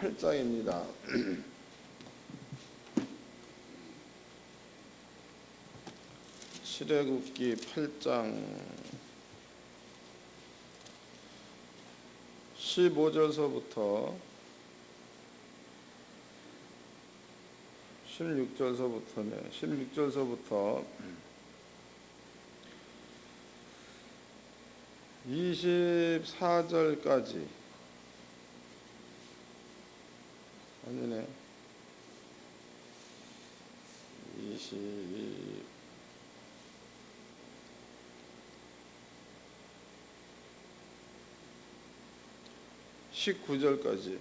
8장입니다. 출애굽기 8장 15절서부터 16절서부터 24절까지 아니네 19절까지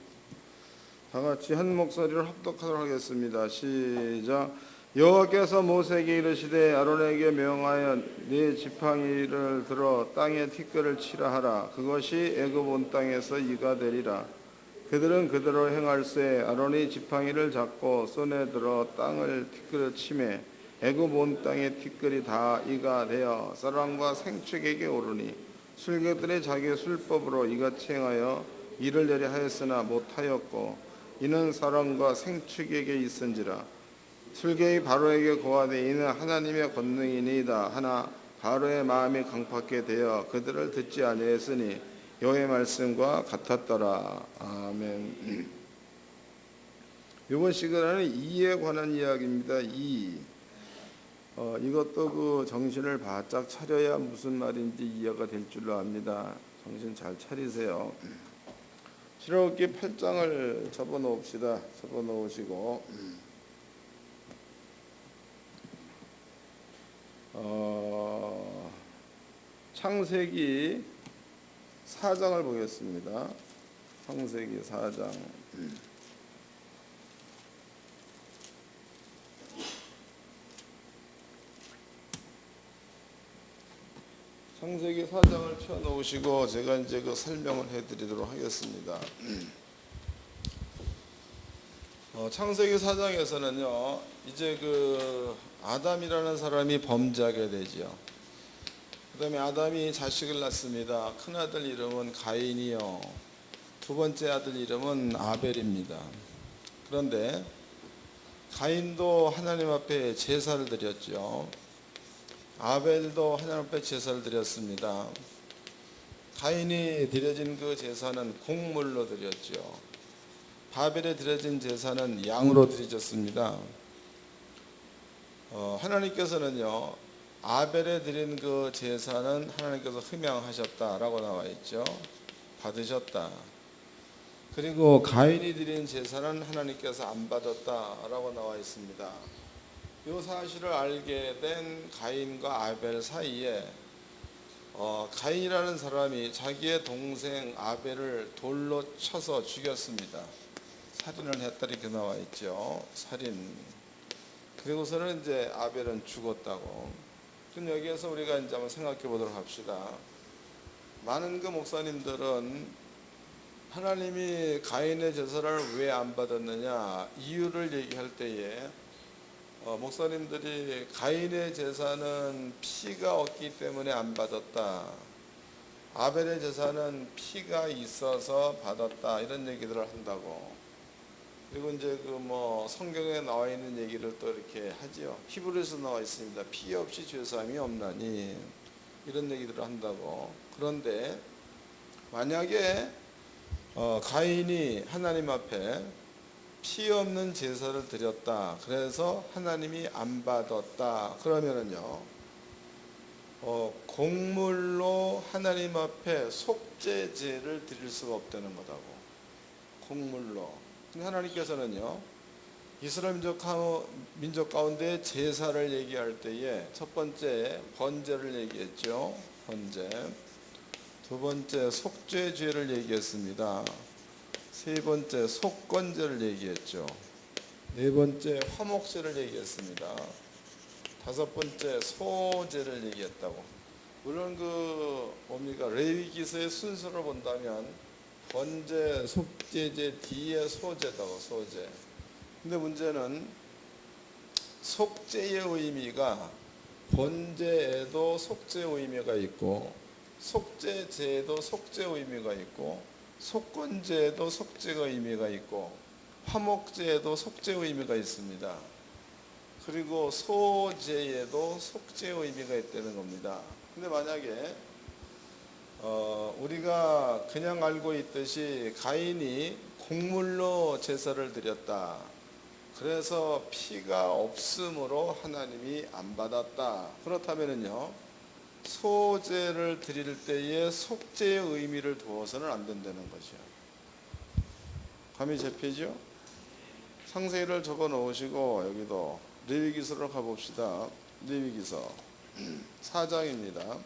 다같이 한 목소리로 합독하도록 하겠습니다. 시작. 여호와께서 모세에게 이르시되 아론에게 명하여 네 지팡이를 들어 땅에 티끌을 치라 하라. 그것이 애굽 온 땅에서 이가 되리라. 그들은 그대로 행할세. 아론이 지팡이를 잡고 손에 들어 땅을 티끌을 치매 애굽 온 땅의 티끌이 다 이가 되어 사람과 생축에게 오르니 술객들이 자기 술법으로 이같이 행하여 이를 내려 하였으나 못하였고 이는 사람과 생축에게 있은지라. 술객이 바로에게 고하되 이는 하나님의 권능이니이다 하나 바로의 마음이 강팍하게 되어 그들을 듣지 아니하였으니 여호와의 말씀과 같았더라. 아멘. 이번 시간에는 이에 관한 이야기입니다. 이것도 그 정신을 바짝 차려야 무슨 말인지 이해가 될 줄로 압니다. 정신 잘 차리세요. 출애굽기 8장을 접어놓읍시다. 접어놓으시고 창세기 4장을 보겠습니다. 창세기 4장 창세기 4장을 펴놓으시고 제가 이제 그 설명을 해드리도록 하겠습니다. 창세기 4장에서는요, 이제 그 아담이라는 사람이 범죄하게 되죠. 그 다음에 아담이 자식을 낳습니다. 큰 아들 이름은 가인이요, 두 번째 아들 이름은 아벨입니다. 그런데 가인도 하나님 앞에 제사를 드렸죠. 아벨도 하나님 앞에 제사를 드렸습니다. 가인이 드려진 그 제사는 곡물로 드렸죠. 아벨에 드려진 제사는 양으로 드려졌습니다. 하나님께서는요, 아벨에 드린 그 제사는 하나님께서 흠양하셨다라고 나와 있죠. 받으셨다. 그리고 가인이 드린 제사는 하나님께서 안 받았다라고 나와 있습니다. 이 사실을 알게 된 가인과 아벨 사이에 가인이라는 사람이 자기의 동생 아벨을 돌로 쳐서 죽였습니다. 살인을 했다 이렇게 나와 있죠. 살인. 그리고서는 이제 아벨은 죽었다고. 그럼 여기에서 우리가 이제 한번 생각해 보도록 합시다. 많은 그 목사님들은 하나님이 가인의 제사를 왜 안 받았느냐 이유를 얘기할 때에 목사님들이 가인의 제사는 피가 없기 때문에 안 받았다, 아벨의 제사는 피가 있어서 받았다, 이런 얘기들을 한다고. 그리고 이제 그 뭐 성경에 나와 있는 얘기를 또 이렇게 하지요. 히브리서 나와 있습니다. 피 없이 죄사함이 없나니, 이런 얘기들을 한다고. 그런데 만약에 가인이 하나님 앞에 피 없는 제사를 드렸다, 그래서 하나님이 안 받았다, 그러면은요, 곡물로 하나님 앞에 속죄제를 드릴 수가 없다는 거다고. 곡물로. 근데 하나님께서는요, 이스라엘 민족 가운데 제사를 얘기할 때에 첫 번째 번제를 얘기했죠. 번제. 두 번째 속죄죄를 얘기했습니다. 세 번째 속건제를 얘기했죠. 네 번째 화목제를 얘기했습니다. 다섯 번째 소제를 얘기했다고. 물론 그 뭡니까, 레위기서의 순서를 본다면 번제, 속죄제 뒤에 소제다고, 소제. 근데 문제는 속죄의 의미가 번제에도 속죄의 의미가 있고 속죄제에도 속죄의 의미가 있고 속건제에도 속죄의 의미가 있고 화목제에도 속죄의 의미가 있습니다. 그리고 소제에도 속죄의 의미가 있다는 겁니다. 근데 만약에 우리가 그냥 알고 있듯이 가인이 곡물로 제사를 드렸다. 그래서 피가 없으므로 하나님이 안 받았다. 그렇다면은요, 소제를 드릴 때에 속죄의 의미를 두어서는 안 된다는 거죠. 감이 잡히죠? 상세히를 적어 놓으시고 여기도 레위기서로 가봅시다. 레위기서 4장입니다.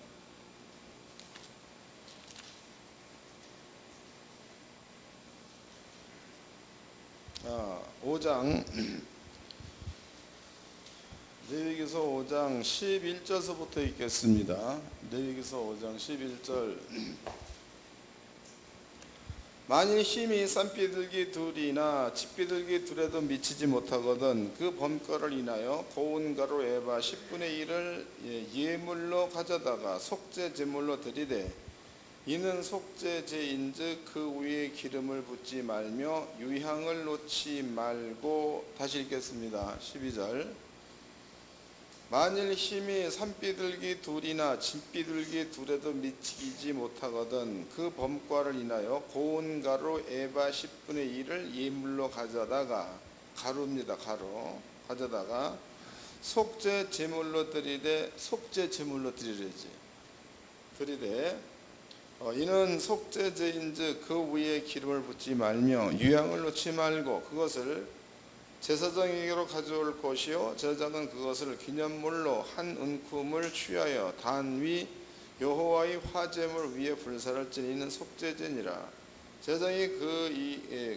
5장 레위기서 5장 11절서부터 읽겠습니다. 레위기서 5장 11절 만일 힘이 쌈비둘기 둘이나 집비둘기 둘에도 미치지 못하거든 그 범과를 인하여 고운 가루 에바 10분의 1을 예물로 가져다가 속죄 제물로 드리되 이는 속죄제인즉 그 위에 기름을 붓지 말며 유향을 놓지 말고. 다시 읽겠습니다. 12절 만일 힘이 산비둘기 둘이나 진비둘기 둘에도 미치지 못하거든 그 범과를 인하여 고운 가루 에바 10분의 1을 예물로 가져다가 가루입니다. 가루 가져다가 속죄 제물로 드리되 속죄 제물로 드리래지 드리되 이는 속죄제인즉 그 위에 기름을 붓지 말며 유향을 놓지 말고 그것을 제사장에게로 가져올 것이요 제사장은 그것을 기념물로 한 은큼을 취하여 단 위 여호와의 화제물 위에 불사를 지니는 속죄제니라. 제사장이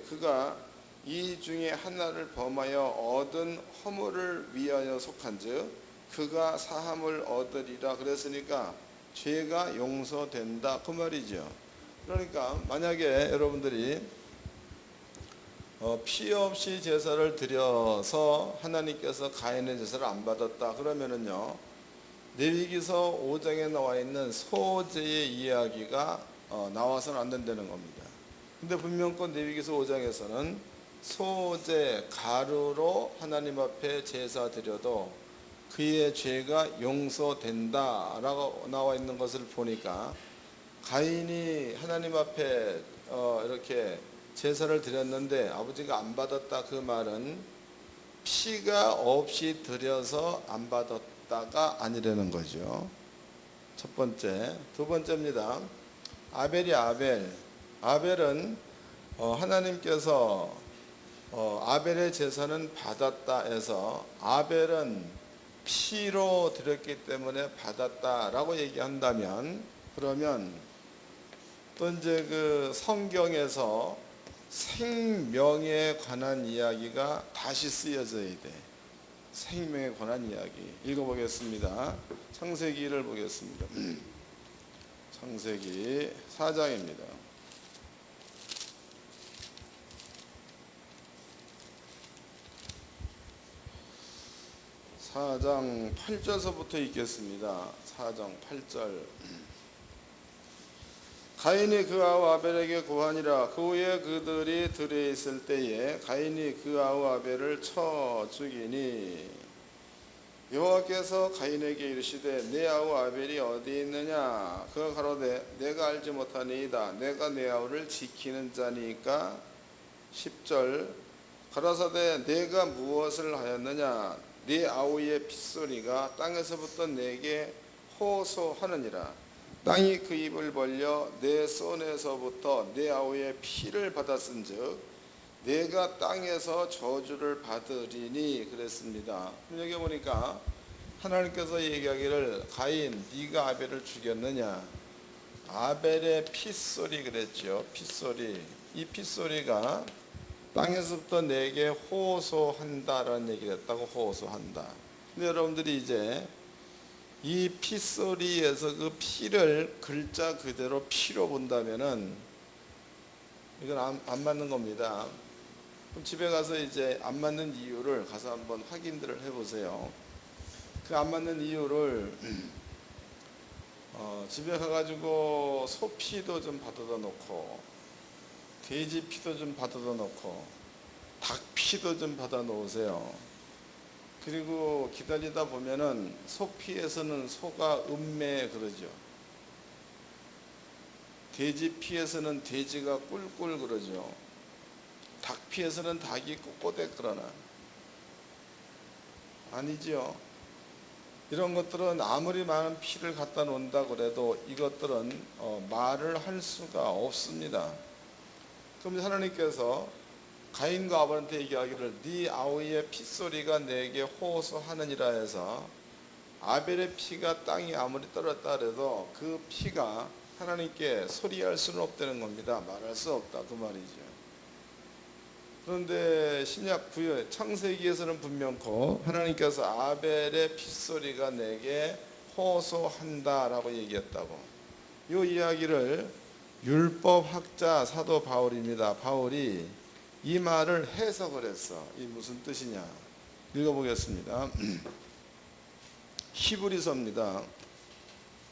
그가 이 중에 하나를 범하여 얻은 허물을 위하여 속한즉 그가 사함을 얻으리라. 그랬으니까 죄가 용서된다 그 말이죠. 그러니까 만약에 여러분들이 피 없이 제사를 드려서 하나님께서 가인의 제사를 안 받았다 그러면은요, 레위기서 5장에 나와 있는 소제의 이야기가 나와서는 안 된다는 겁니다. 근데 분명건 레위기서 5장에서는 소제 가루로 하나님 앞에 제사 드려도 그의 죄가 용서된다 라고 나와 있는 것을 보니까 가인이 하나님 앞에 이렇게 제사를 드렸는데 아버지가 안 받았다 그 말은 피가 없이 드려서 안 받았다가 아니라는 거죠. 첫 번째. 두 번째입니다. 아벨은 하나님께서 아벨의 제사는 받았다 해서 아벨은 피로 드렸기 때문에 받았다라고 얘기한다면, 그러면 또 이제 그 성경에서 생명에 관한 이야기가 다시 쓰여져야 돼. 생명에 관한 이야기 읽어보겠습니다. 창세기를 보겠습니다. 창세기 4장입니다. 4장 8절서부터 읽겠습니다. 4장 8절 가인이 그 아우 아벨에게 고하니라. 그 후에 그들이 들에 있을 때에 가인이 그 아우 아벨을 쳐 죽이니 여호와께서 가인에게 이르시되 내 아우 아벨이 어디 있느냐. 그가 가로되 내가 알지 못하니이다. 내가 내 아우를 지키는 자니까. 10절 가라사대 내가 무엇을 하였느냐. 네 아우의 핏소리가 땅에서부터 내게 호소하느니라. 땅이 그 입을 벌려 내 손에서부터 내 아우의 피를 받았은즉 내가 땅에서 저주를 받으리니. 그랬습니다. 여기 보니까 하나님께서 얘기하기를 가인 네가 아벨을 죽였느냐. 아벨의 핏소리 그랬죠. 핏소리. 이 핏소리가 땅에서부터 내게 호소한다라는 얘기를 했다고. 호소한다. 근데 여러분들이 이제 이 핏소리에서 그 피를 글자 그대로 피로 본다면은 이건 안 맞는 겁니다. 그럼 집에 가서 이제 안 맞는 이유를 가서 한번 확인들을 해보세요. 그 안 맞는 이유를 집에 가가지고 소피도 좀 받아다 놓고 돼지 피도 좀 받아다 놓고 닭 피도 좀 받아 놓으세요. 그리고 기다리다 보면은 소 피에서는 소가 음매 그러죠. 돼지 피에서는 돼지가 꿀꿀 그러죠. 닭 피에서는 닭이 꼬꼬댁 그러나 아니지요. 이런 것들은 아무리 많은 피를 갖다 놓는다 그래도 이것들은 말을 할 수가 없습니다. 그럼 하나님께서 가인과 아벨한테 얘기하기를 네 아우의 핏소리가 내게 호소하느니라 해서 아벨의 피가 땅에 아무리 떨어졌다 해도 그 피가 하나님께 소리할 수는 없다는 겁니다. 말할 수 없다 그 말이죠. 그런데 신약 구약 창세기에서는 분명코 하나님께서 아벨의 핏소리가 내게 호소한다라고 얘기했다고. 이 이야기를 율법학자 사도 바울입니다. 바울이 이 말을 해석을 했어. 이 무슨 뜻이냐? 읽어보겠습니다. 히브리서입니다.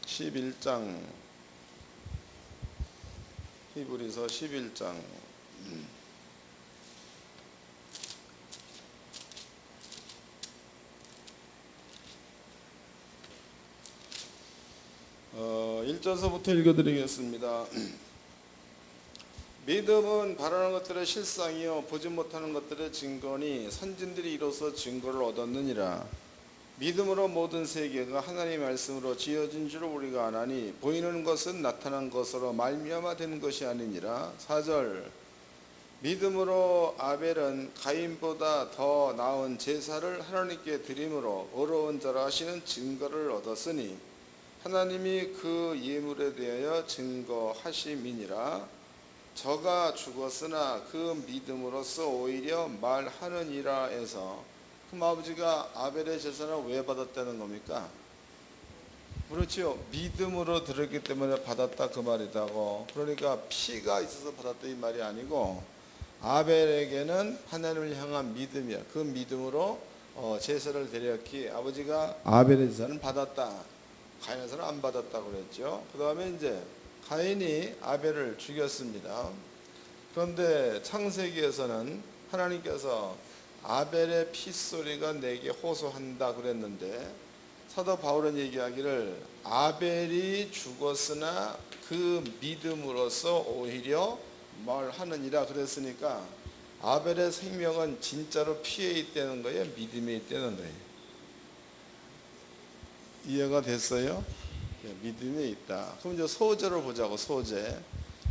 11장 히브리서 11장 1절서부터 읽어드리겠습니다. 믿음은 바라는 것들의 실상이요 보지 못하는 것들의 증거니 선진들이 이로써 증거를 얻었느니라. 믿음으로 모든 세계가 하나님의 말씀으로 지어진 줄 우리가 아나니 보이는 것은 나타난 것으로 말미암아 된 것이 아니니라. 4절 믿음으로 아벨은 가인보다 더 나은 제사를 하나님께 드림으로 어려운 자라 하시는 증거를 얻었으니 하나님이 그 예물에 대하여 증거하심이니라. 저가 죽었으나 그 믿음으로써 오히려 말하느니라 해서 그럼 아버지가 아벨의 제사는 왜 받았다는 겁니까? 그렇죠. 믿음으로 들었기 때문에 받았다 그 말이다고. 그러니까 피가 있어서 받았다 이 말이 아니고 아벨에게는 하나님을 향한 믿음이야. 그 믿음으로 제사를 드렸기에 아버지가 아벨의 제사는 받았다. 가인의 제사는 안 받았다고 그랬죠. 그 다음에 이제 가인이 아벨을 죽였습니다. 그런데 창세기에서는 하나님께서 아벨의 핏소리가 내게 호소한다 그랬는데 사도 바울은 얘기하기를 아벨이 죽었으나 그 믿음으로써 오히려 말하느니라 그랬으니까 아벨의 생명은 진짜로 피에 있다는 거예요? 믿음에 있다는 거예요? 이해가 됐어요? 믿음에 있다. 그럼 이제 소제를 보자고. 소제.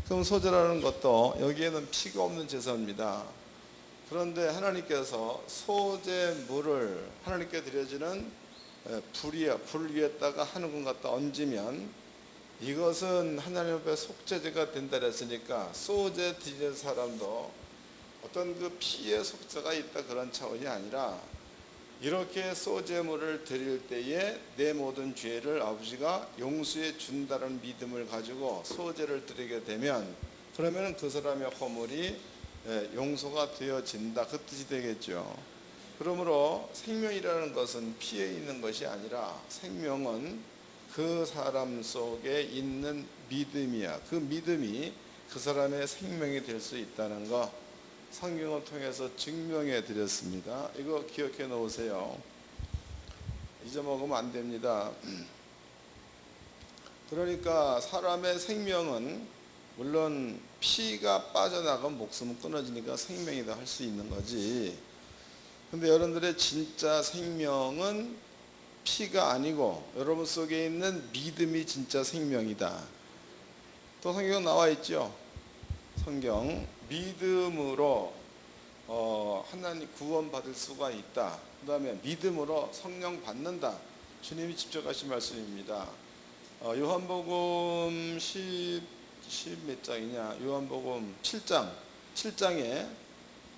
그럼 소제라는 것도 여기에는 피가 없는 제사입니다. 그런데 하나님께서 소제물을 하나님께 드려지는 불 위에다가 한 군 갖다 얹으면 이것은 하나님 앞에 속죄제가 된다 그랬으니까 소제 드리는 사람도 어떤 그 피의 속죄가 있다 그런 차원이 아니라 이렇게 소제물을 드릴 때에 내 모든 죄를 아버지가 용서해 준다는 믿음을 가지고 소제를 드리게 되면 그러면 그 사람의 허물이 용서가 되어진다 그 뜻이 되겠죠. 그러므로 생명이라는 것은 피에 있는 것이 아니라 생명은 그 사람 속에 있는 믿음이야. 그 믿음이 그 사람의 생명이 될 수 있다는 거 성경을 통해서 증명해 드렸습니다. 이거 기억해 놓으세요. 잊어먹으면 안 됩니다. 그러니까 사람의 생명은 물론 피가 빠져나가면 목숨은 끊어지니까 생명이다 할 수 있는 거지. 근데 여러분들의 진짜 생명은 피가 아니고 여러분 속에 있는 믿음이 진짜 생명이다. 또 성경 나와 있죠. 성경 믿음으로 하나님 구원 받을 수가 있다. 그 다음에 믿음으로 성령 받는다. 주님이 직접 하신 말씀입니다. 요한복음 10 몇 장이냐? 요한복음 7장에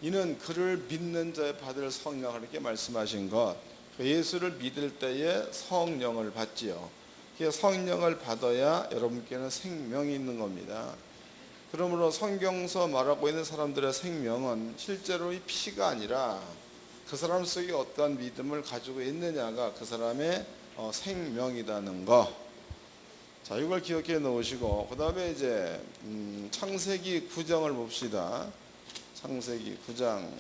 이는 그를 믿는 자에 받을 성령을 이렇게 말씀하신 것. 예수를 믿을 때에 성령을 받지요. 성령을 받아야 여러분께는 생명이 있는 겁니다. 그러므로 성경서 말하고 있는 사람들의 생명은 실제로 이 피가 아니라 그 사람 속에 어떠한 믿음을 가지고 있느냐가 그 사람의 생명이라는 거. 자, 이걸 기억해 놓으시고, 그 다음에 이제 창세기 9장을 봅시다. 창세기 9장.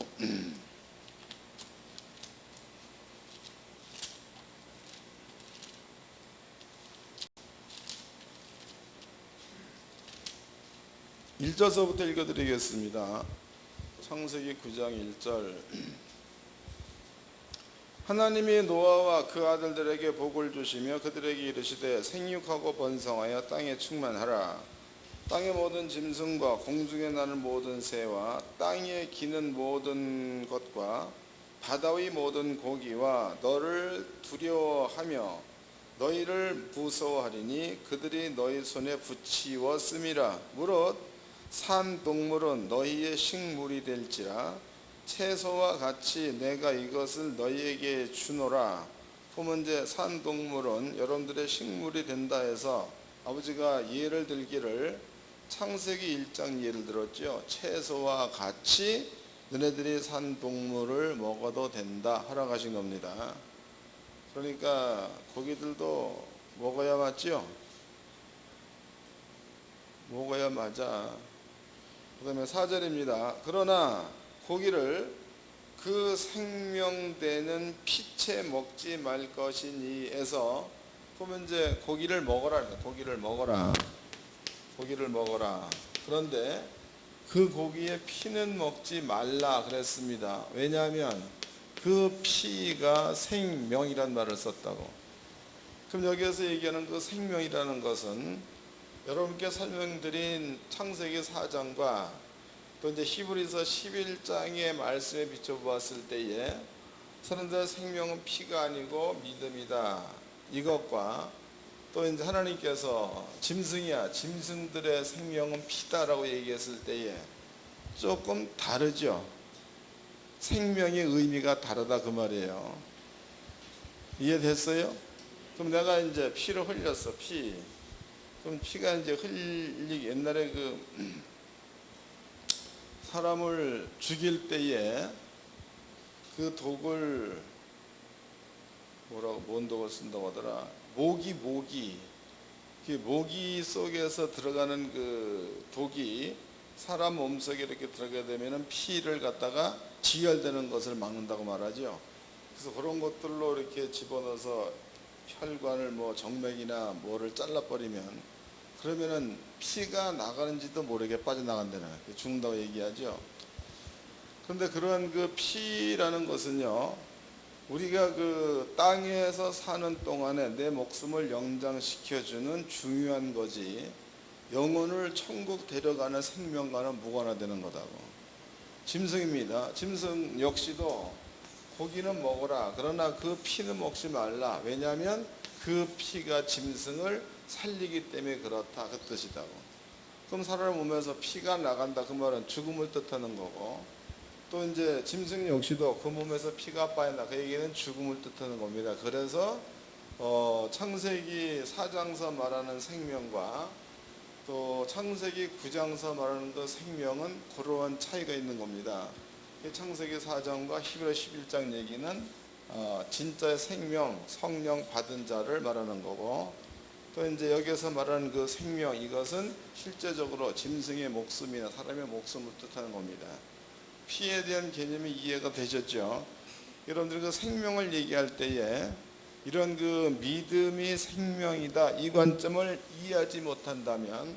1절서부터 읽어드리겠습니다. 창세기 9장 1절. 하나님이 노아와 그 아들들에게 복을 주시며 그들에게 이르시되 생육하고 번성하여 땅에 충만하라. 땅의 모든 짐승과 공중에 나는 모든 새와 땅에 기는 모든 것과 바다 위 모든 고기와 너를 두려워하며 너희를 무서워하리니 그들이 너희 손에 붙이었음이라. 무릇 산 동물은 너희의 식물이 될지라. 채소와 같이 내가 이것을 너희에게 주노라. 보면 이제 산 동물은 여러분들의 식물이 된다 해서 아버지가 예를 들기를 창세기 1장 예를 들었죠. 채소와 같이 너네들이 산 동물을 먹어도 된다 허락하신 겁니다. 그러니까 고기들도 먹어야 맞죠? 먹어야 맞아. 그 다음에 4절입니다. 그러나 고기를 그 생명되는 피채 먹지 말 것이니 에서 그러면 이제 고기를 먹어라. 고기를 먹어라. 고기를 먹어라. 그런데 그 고기의 피는 먹지 말라 그랬습니다. 왜냐하면 그 피가 생명이란 말을 썼다고. 그럼 여기에서 얘기하는 그 생명이라는 것은 여러분께 설명드린 창세기 4장과 또 이제 히브리서 11장의 말씀에 비춰보았을 때에 사람들의 생명은 피가 아니고 믿음이다. 이것과 또 이제 하나님께서 짐승이야. 짐승들의 생명은 피다라고 얘기했을 때에 조금 다르죠. 생명의 의미가 다르다 그 말이에요. 이해됐어요? 그럼 내가 이제 피를 흘렸어. 피. 그럼 피가 이제 흘리기 옛날에 그 사람을 죽일 때에 그 독을 뭔 독을 쓴다고 하더라. 모기 속에서 들어가는 그 독이 사람 몸속에 이렇게 들어가게 되면은 피를 갖다가 지혈되는 것을 막는다고 말하죠. 그래서 그런 것들로 이렇게 집어넣어서 혈관을 뭐 정맥이나 뭐를 잘라버리면 그러면은 피가 나가는지도 모르게 빠져나간다는 죽는다고 얘기하죠. 그런데 그러한 그 피라는 것은요, 우리가 그 땅에서 사는 동안에 내 목숨을 연장시켜주는 중요한 거지 영혼을 천국 데려가는 생명과는 무관화되는 거다고. 짐승입니다. 짐승 역시도 고기는 먹어라. 그러나 그 피는 먹지 말라. 왜냐하면 그 피가 짐승을 살리기 때문에 그렇다 그 뜻이다고. 그럼 사람 몸에서 피가 나간다 그 말은 죽음을 뜻하는 거고, 또 이제 짐승 역시도 그 몸에서 피가 빠진다 그 얘기는 죽음을 뜻하는 겁니다. 그래서 창세기 4장서 말하는 생명과 또 창세기 9장서 말하는 그 생명은 그러한 차이가 있는 겁니다. 창세기 4장과 히브리 11장 얘기는 진짜의 생명, 성령 받은 자를 말하는 거고, 또 이제 여기서 말하는 그 생명, 이것은 실제적으로 짐승의 목숨이나 사람의 목숨을 뜻하는 겁니다. 피에 대한 개념이 이해가 되셨죠? 여러분들 그 생명을 얘기할 때에 이런 그 믿음이 생명이다 이 관점을 이해하지 못한다면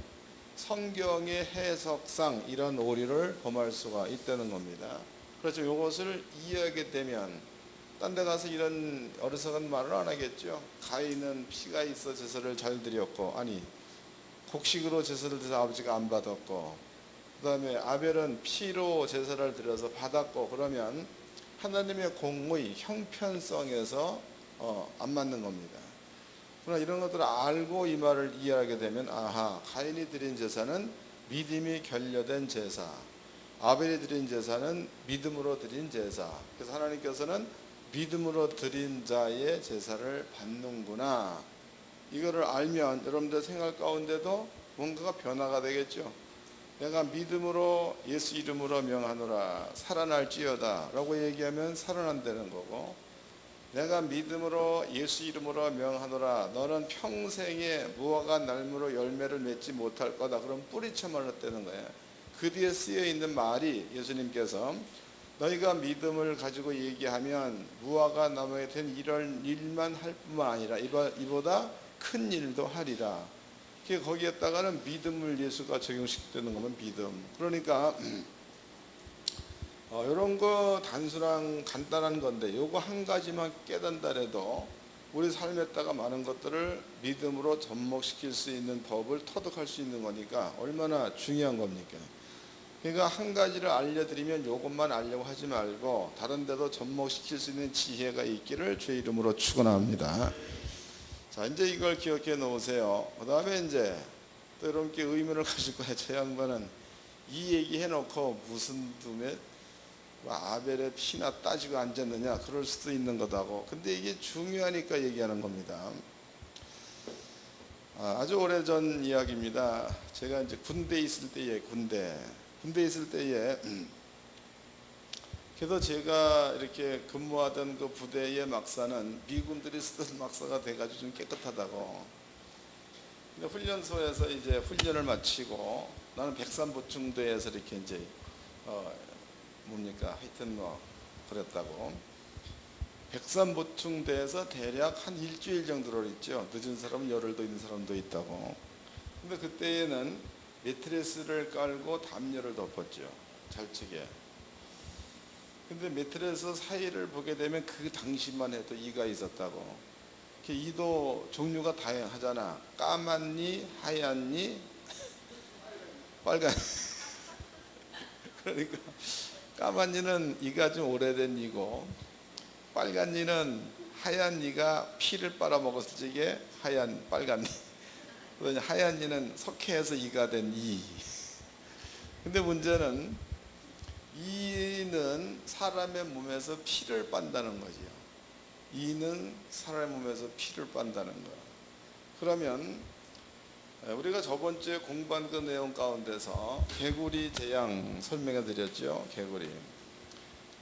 성경의 해석상 이런 오류를 범할 수가 있다는 겁니다. 그렇죠. 이것을 이해하게 되면 딴 데 가서 이런 어리석은 말을 안 하겠죠. 가인은 피가 있어 제사를 잘 드렸고, 아니 곡식으로 제사를 드려서 아버지가 안 받았고, 그 다음에 아벨은 피로 제사를 드려서 받았고, 그러면 하나님의 공의 형편성에서 안 맞는 겁니다. 그러나 이런 것들을 알고 이 말을 이해하게 되면 아하, 가인이 드린 제사는 믿음이 결여된 제사, 아벨이 드린 제사는 믿음으로 드린 제사. 그래서 하나님께서는 믿음으로 드린 자의 제사를 받는구나. 이거를 알면 여러분들 생각 가운데도 뭔가가 변화가 되겠죠. 내가 믿음으로 예수 이름으로 명하노라 살아날지어다 라고 얘기하면 살아난다는 거고, 내가 믿음으로 예수 이름으로 명하노라. 너는 평생에 무화과 나무로 열매를 맺지 못할 거다. 그럼 뿌리쳐 말랐다는 거예요. 그 뒤에 쓰여 있는 말이 예수님께서 너희가 믿음을 가지고 얘기하면 무화과 나무에 된 이런 일만 할 뿐만 아니라 이보다 큰 일도 하리라. 거기에다가는 믿음을 예수가 적용시키는 거면 믿음. 그러니까 이런 거 단순한 간단한 건데 요거 한 가지만 깨닫는다 해도 우리 삶에다가 많은 것들을 믿음으로 접목시킬 수 있는 법을 터득할 수 있는 거니까 얼마나 중요한 겁니까? 그러니까 한 가지를 알려드리면 요것만 알려고 하지 말고 다른 데도 접목시킬 수 있는 지혜가 있기를 주의 이름으로 축원합니다. 자, 이제 이걸 기억해 놓으세요. 그 다음에 이제 또 여러분께 의문을 가질 거예요. 저 양반은 이 얘기 해놓고 무슨 둠에 아벨의 피나 따지고 앉았느냐, 그럴 수도 있는 거다고. 근데 이게 중요하니까 얘기하는 겁니다. 아주 오래전 이야기입니다. 제가 이제 군대에 있을 때에 군대에 있을 때에 그래서 제가 이렇게 근무하던 그 부대의 막사는 미군들이 쓰던 막사가 돼가지고 좀 깨끗하다고. 근데 훈련소에서 이제 훈련을 마치고 나는 백산보충대에서 이렇게 이제 하여튼 그랬다고. 백산보충대에서 대략 한 일주일 정도를 있죠. 늦은 사람은 열흘도 있는 사람도 있다고. 근데 그때에는 매트리스를 깔고 담요를 덮었죠. 잘치게. 근데 매트리스 사이를 보게 되면 그 당시만 해도 이가 있었다고. 이도 종류가 다양하잖아. 까만니, 하얀니, 빨간. 그러니까 까만니는 이가 좀 오래된 이고, 빨간 니는 하얀 니가 피를 빨아먹었을 적에 빨간 니. 그러니 하얀 니는 석회에서 이가 된 이. 근데 문제는 이는 사람의 몸에서 피를 빤다는 거죠. 이는 사람의 몸에서 피를 빤다는 거. 그러면 우리가 저번 주에 공부한 그 내용 가운데서 개구리 재앙 설명해 드렸죠. 개구리.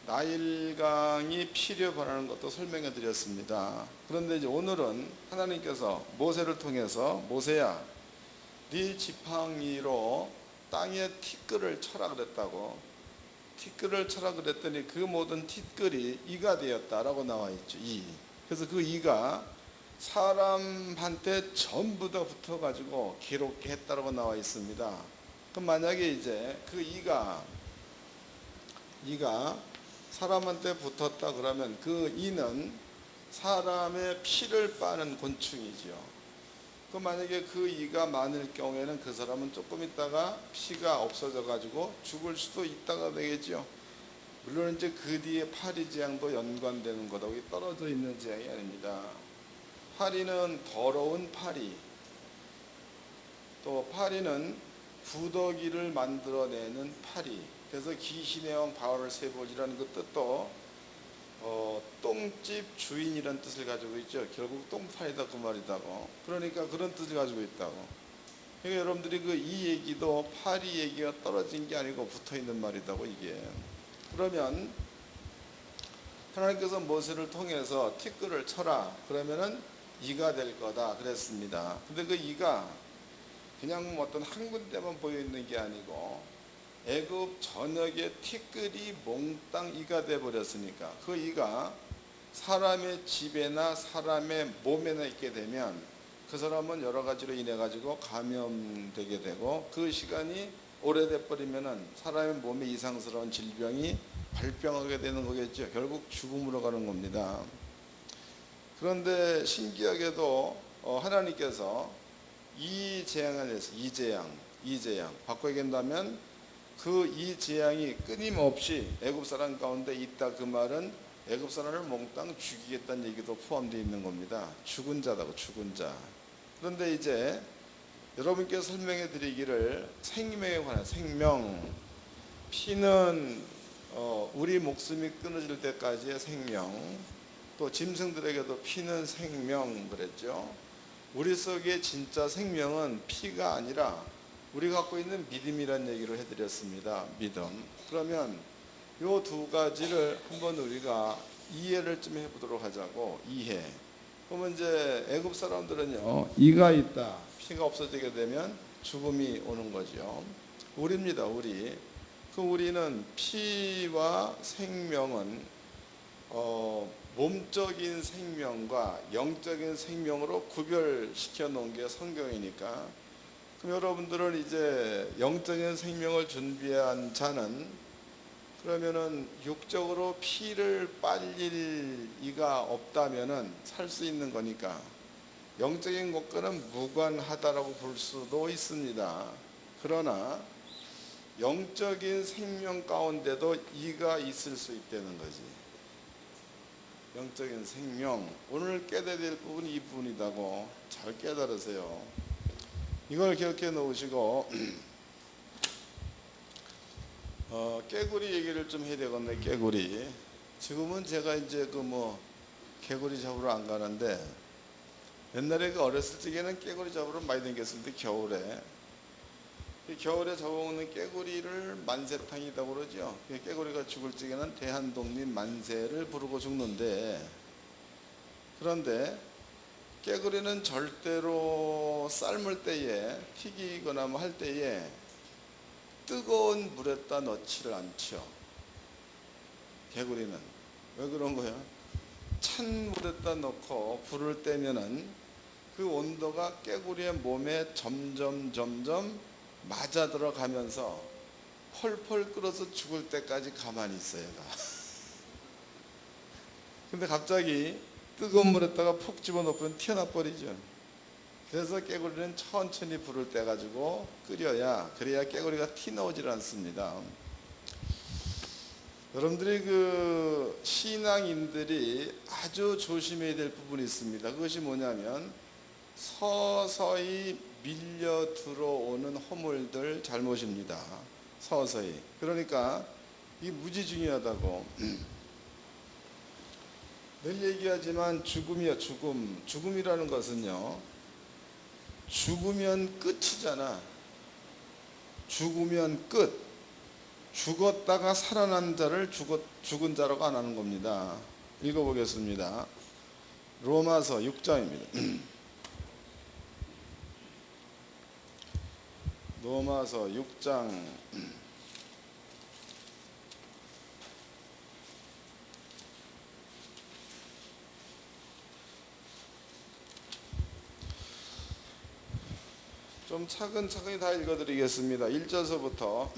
나일강이 피로 변하는 것도 설명해 드렸습니다. 그런데 이제 오늘은 하나님께서 모세를 통해서 모세야, 네 지팡이로 땅에 티끌을 쳐라 그랬다고. 티끌을 쳐라 그랬더니 그 모든 티끌이 이가 되었다라고 나와 있죠. 이. 그래서 그 이가 사람한테 전부 다 붙어가지고 괴롭게 했다라고 나와 있습니다. 그럼 만약에 이제 그 이가 사람한테 붙었다 그러면 그 이는 사람의 피를 빠는 곤충이죠. 그 만약에 그 이가 많을 경우에는 그 사람은 조금 있다가 피가 없어져 가지고 죽을 수도 있다가 되겠죠. 물론 이제 그 뒤에 파리 재앙도 연관되는 거다. 여기 떨어져 있는 재앙이 아닙니다. 파리는 더러운 파리, 또 파리는 구더기를 만들어내는 파리. 그래서 귀신의 왕 바알세볼이라는 그 뜻도 똥집 주인이라는 뜻을 가지고 있죠. 결국 똥파리다 그 말이다고. 그러니까 그런 뜻을 가지고 있다고. 그러니까 여러분들이 이 얘기도 파리 얘기가 떨어진 게 아니고 붙어있는 말이다고 이게. 그러면 하나님께서 모세를 통해서 티끌을 쳐라 그러면은 이가 될 거다 그랬습니다. 근데 그 이가 그냥 어떤 한 군데만 보여 있는 게 아니고 애굽 전역에 티끌이 몽땅 이가 돼 버렸으니까 그 이가 사람의 집에나 사람의 몸에나 있게 되면 그 사람은 여러 가지로 인해 가지고 감염되게 되고 그 시간이 오래돼 버리면은 사람의 몸에 이상스러운 질병이 발병하게 되는 거겠죠. 결국 죽음으로 가는 겁니다. 그런데 신기하게도 하나님께서 이 재앙에 대해서 이 재앙 바꿔 얘기한다면 그 이 재앙이 끊임없이 애굽 사람 가운데 있다 그 말은 애굽 사람을 몽땅 죽이겠다는 얘기도 포함되어 있는 겁니다. 죽은 자다고, 죽은 자. 그런데 이제 여러분께 설명해 드리기를 생명에 관한 생명, 피는 우리 목숨이 끊어질 때까지의 생명, 또 짐승들에게도 피는 생명 그랬죠. 우리 속에 진짜 생명은 피가 아니라 우리가 갖고 있는 믿음이라는 얘기를 해드렸습니다. 믿음. 그러면 요 두 가지를 한번 우리가 이해를 좀 해보도록 하자고. 이해. 그러면 이제 애굽 사람들은요, 이가 있다, 피가 없어지게 되면 죽음이 오는 거죠. 우리입니다, 우리. 그 우리는 피와 생명은 몸적인 생명과 영적인 생명으로 구별시켜 놓은 게 성경이니까. 그럼 여러분들은 이제 영적인 생명을 준비한 자는 그러면은 육적으로 피를 빨릴 이가 없다면은 살 수 있는 거니까 영적인 것과는 무관하다라고 볼 수도 있습니다. 그러나 영적인 생명 가운데도 이가 있을 수 있다는 거지. 영적인 생명, 오늘 깨달아야 될 부분이 이 부분이라고 잘 깨달으세요. 이걸 기억해 놓으시고 깨구리 얘기를 좀 해야 되겠네. 깨구리. 지금은 제가 이제 개구리 잡으러 안 가는데 옛날에 어렸을 적에는 깨구리 잡으러 많이 다녔을 때 겨울에 잡아먹는 깨구리를 만세탕이라고 그러죠. 깨구리가 죽을 적에는 대한독립 만세를 부르고 죽는데, 그런데 깨구리는 절대로 삶을 때에 튀기거나 할 때에 뜨거운 물에다 넣지를 않죠. 개구리는 왜 그런 거야? 찬 물에다 넣고 불을 떼면은 그 온도가 깨구리의 몸에 점점 맞아 들어가면서 펄펄 끓어서 죽을 때까지 가만히 있어요. 근데 갑자기 뜨거운 물에다가 푹 집어넣으면 튀어나 버리죠. 그래서 깨구리는 천천히 불을 떼가지고 끓여야, 그래야 깨구리가 튀어나오질 않습니다. 여러분들이 신앙인들이 아주 조심해야 될 부분이 있습니다. 그것이 뭐냐면 서서히 밀려 들어오는 허물들 잘못입니다. 서서히. 그러니까 이게 무지 중요하다고. 늘 얘기하지만 죽음이야, 죽음. 죽음이라는 것은요, 죽으면 끝이잖아. 죽으면 끝. 죽었다가 살아난 자를 죽은 자라고 안 하는 겁니다. 읽어보겠습니다. 로마서 6장입니다. 로마서 6장 '좀 차근차근히 다 읽어드리겠습니다. 1절서부터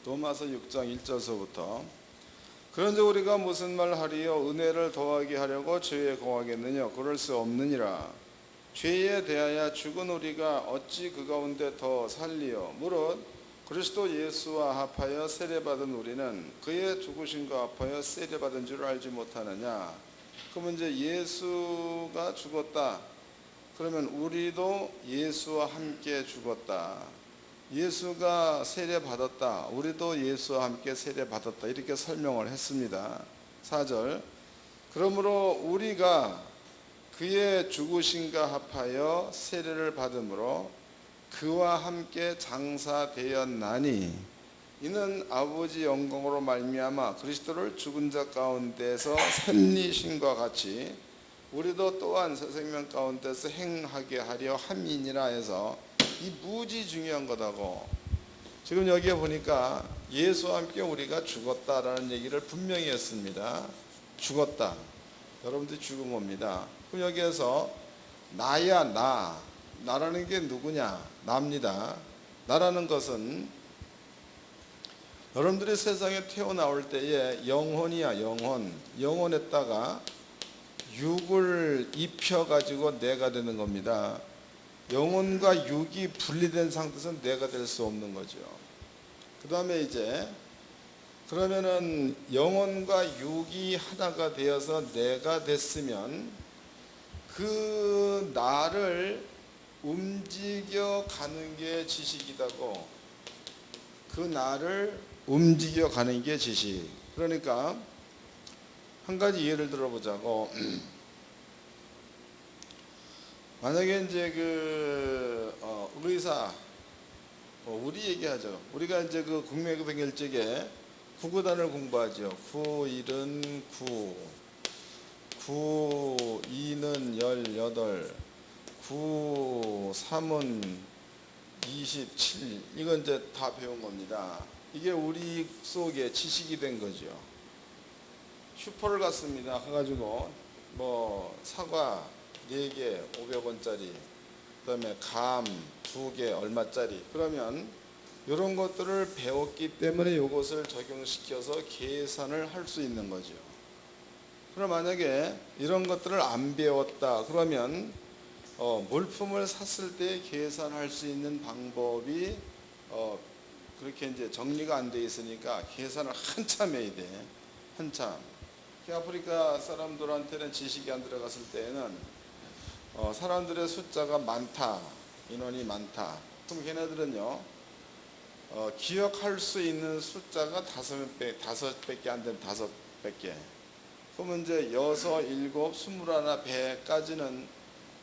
로마서 6장 1절서부터 그런즉 우리가 무슨 말 하리요? 은혜를 더하게 하려고 죄에 거하겠느냐? 그럴 수 없느니라. 죄에 대하여 죽은 우리가 어찌 그 가운데 더 살리요? 무릇 그리스도 예수와 합하여 세례받은 우리는 그의 죽으심과 합하여 세례받은 줄 알지 못하느냐? 그러면 이제 예수가 죽었다. 그러면 우리도 예수와 함께 죽었다. 예수가 세례받았다. 우리도 예수와 함께 세례받았다. 이렇게 설명을 했습니다. 4절. 그러므로 우리가 그의 죽으심과 합하여 세례를 받음으로 그와 함께 장사되었나니 이는 아버지 영광으로 말미암아 그리스도를 죽은 자 가운데서 살리심과 같이 우리도 또한 새 생명 가운데서 행하게 하려 함이니라 해서 이 무지 중요한 거다고. 지금 여기에 보니까 예수와 함께 우리가 죽었다라는 얘기를 분명히 했습니다. 죽었다. 여러분들이 죽은 겁니다. 그럼 여기에서 나야 나라는 게 누구냐? 나입니다. 나라는 것은 여러분들이 세상에 태어나올 때에 영혼이야. 영혼에다가 육을 입혀가지고 내가 되는 겁니다. 영혼과 육이 분리된 상태에서 내가 될 수 없는 거죠. 그 다음에 이제 그러면은 영혼과 육이 하나가 되어서 내가 됐으면 그 나를 움직여 가는 게 지식이다고. 그 나를 움직여 가는 게 지식. 그러니까 한 가지 예를 들어보자고. 만약에 이제 의사, 우리 얘기하죠. 우리가 이제 국내병일적에 구구단을 공부하죠. 9, 1은 9, 9, 2는 18, 9, 3은 27. 이건 이제 다 배운 겁니다. 이게 우리 속에 지식이 된 거죠. 슈퍼를 갔습니다. 가가지고 뭐 사과 4개 500원짜리, 그다음에 감 2개 얼마짜리, 그러면 이런 것들을 배웠기 때문에 이것을 적용시켜서 계산을 할 수 있는 거죠. 그럼 만약에 이런 것들을 안 배웠다 그러면 물품을 샀을 때 계산할 수 있는 방법이 그렇게 이제 정리가 안 돼 있으니까 계산을 한참 해야 돼. 한참. 아프리카 사람들한테는 지식이 안 들어갔을 때에는 사람들의 숫자가 많다, 인원이 많다. 그럼 걔네들은요 기억할 수 있는 숫자가 5배밖에 안 되는 5배께. 그러면 이제 6, 7, 21, 100까지는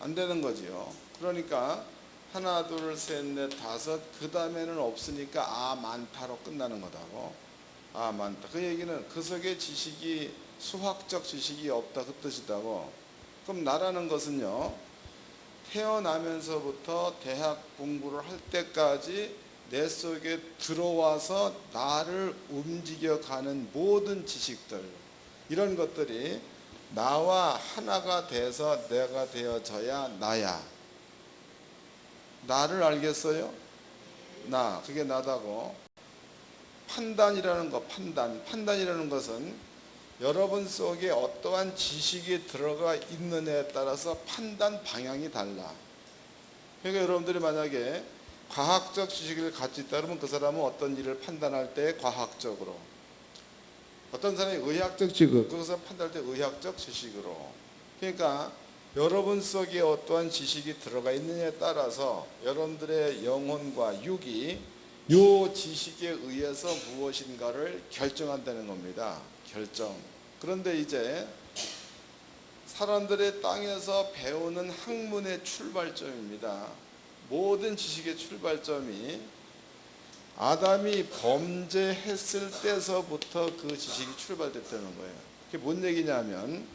안 되는 거지요. 그러니까 하나, 둘, 셋, 넷, 다섯, 그 다음에는 없으니까 아 많다로 끝나는 거다고. 아 많다. 그 얘기는 그 속에 지식이 수학적 지식이 없다 그 뜻이다고. 그럼 나라는 것은요 태어나면서부터 대학 공부를 할 때까지 내 속에 들어와서 나를 움직여가는 모든 지식들, 이런 것들이 나와 하나가 돼서 내가 되어져야 나야. 나를 알겠어요? 나, 그게 나다고. 판단이라는 거, 판단이라는 것은 여러분 속에 어떠한 지식이 들어가 있느냐에 따라서 판단 방향이 달라. 그러니까 여러분들이 만약에 과학적 지식을 가지고 있다 그러면 그 사람은 어떤 일을 판단할 때 과학적으로, 어떤 사람이 의학적 지식, 그것을 판단할 때 의학적 지식으로. 그러니까 여러분 속에 어떠한 지식이 들어가 있느냐에 따라서 여러분들의 영혼과 육이 이 지식에 의해서 무엇인가를 결정한다는 겁니다. 결정. 그런데 이제 사람들의 땅에서 배우는 학문의 출발점입니다. 모든 지식의 출발점이 아담이 범죄했을 때서부터 그 지식이 출발됐다는 거예요. 그게 뭔 얘기냐면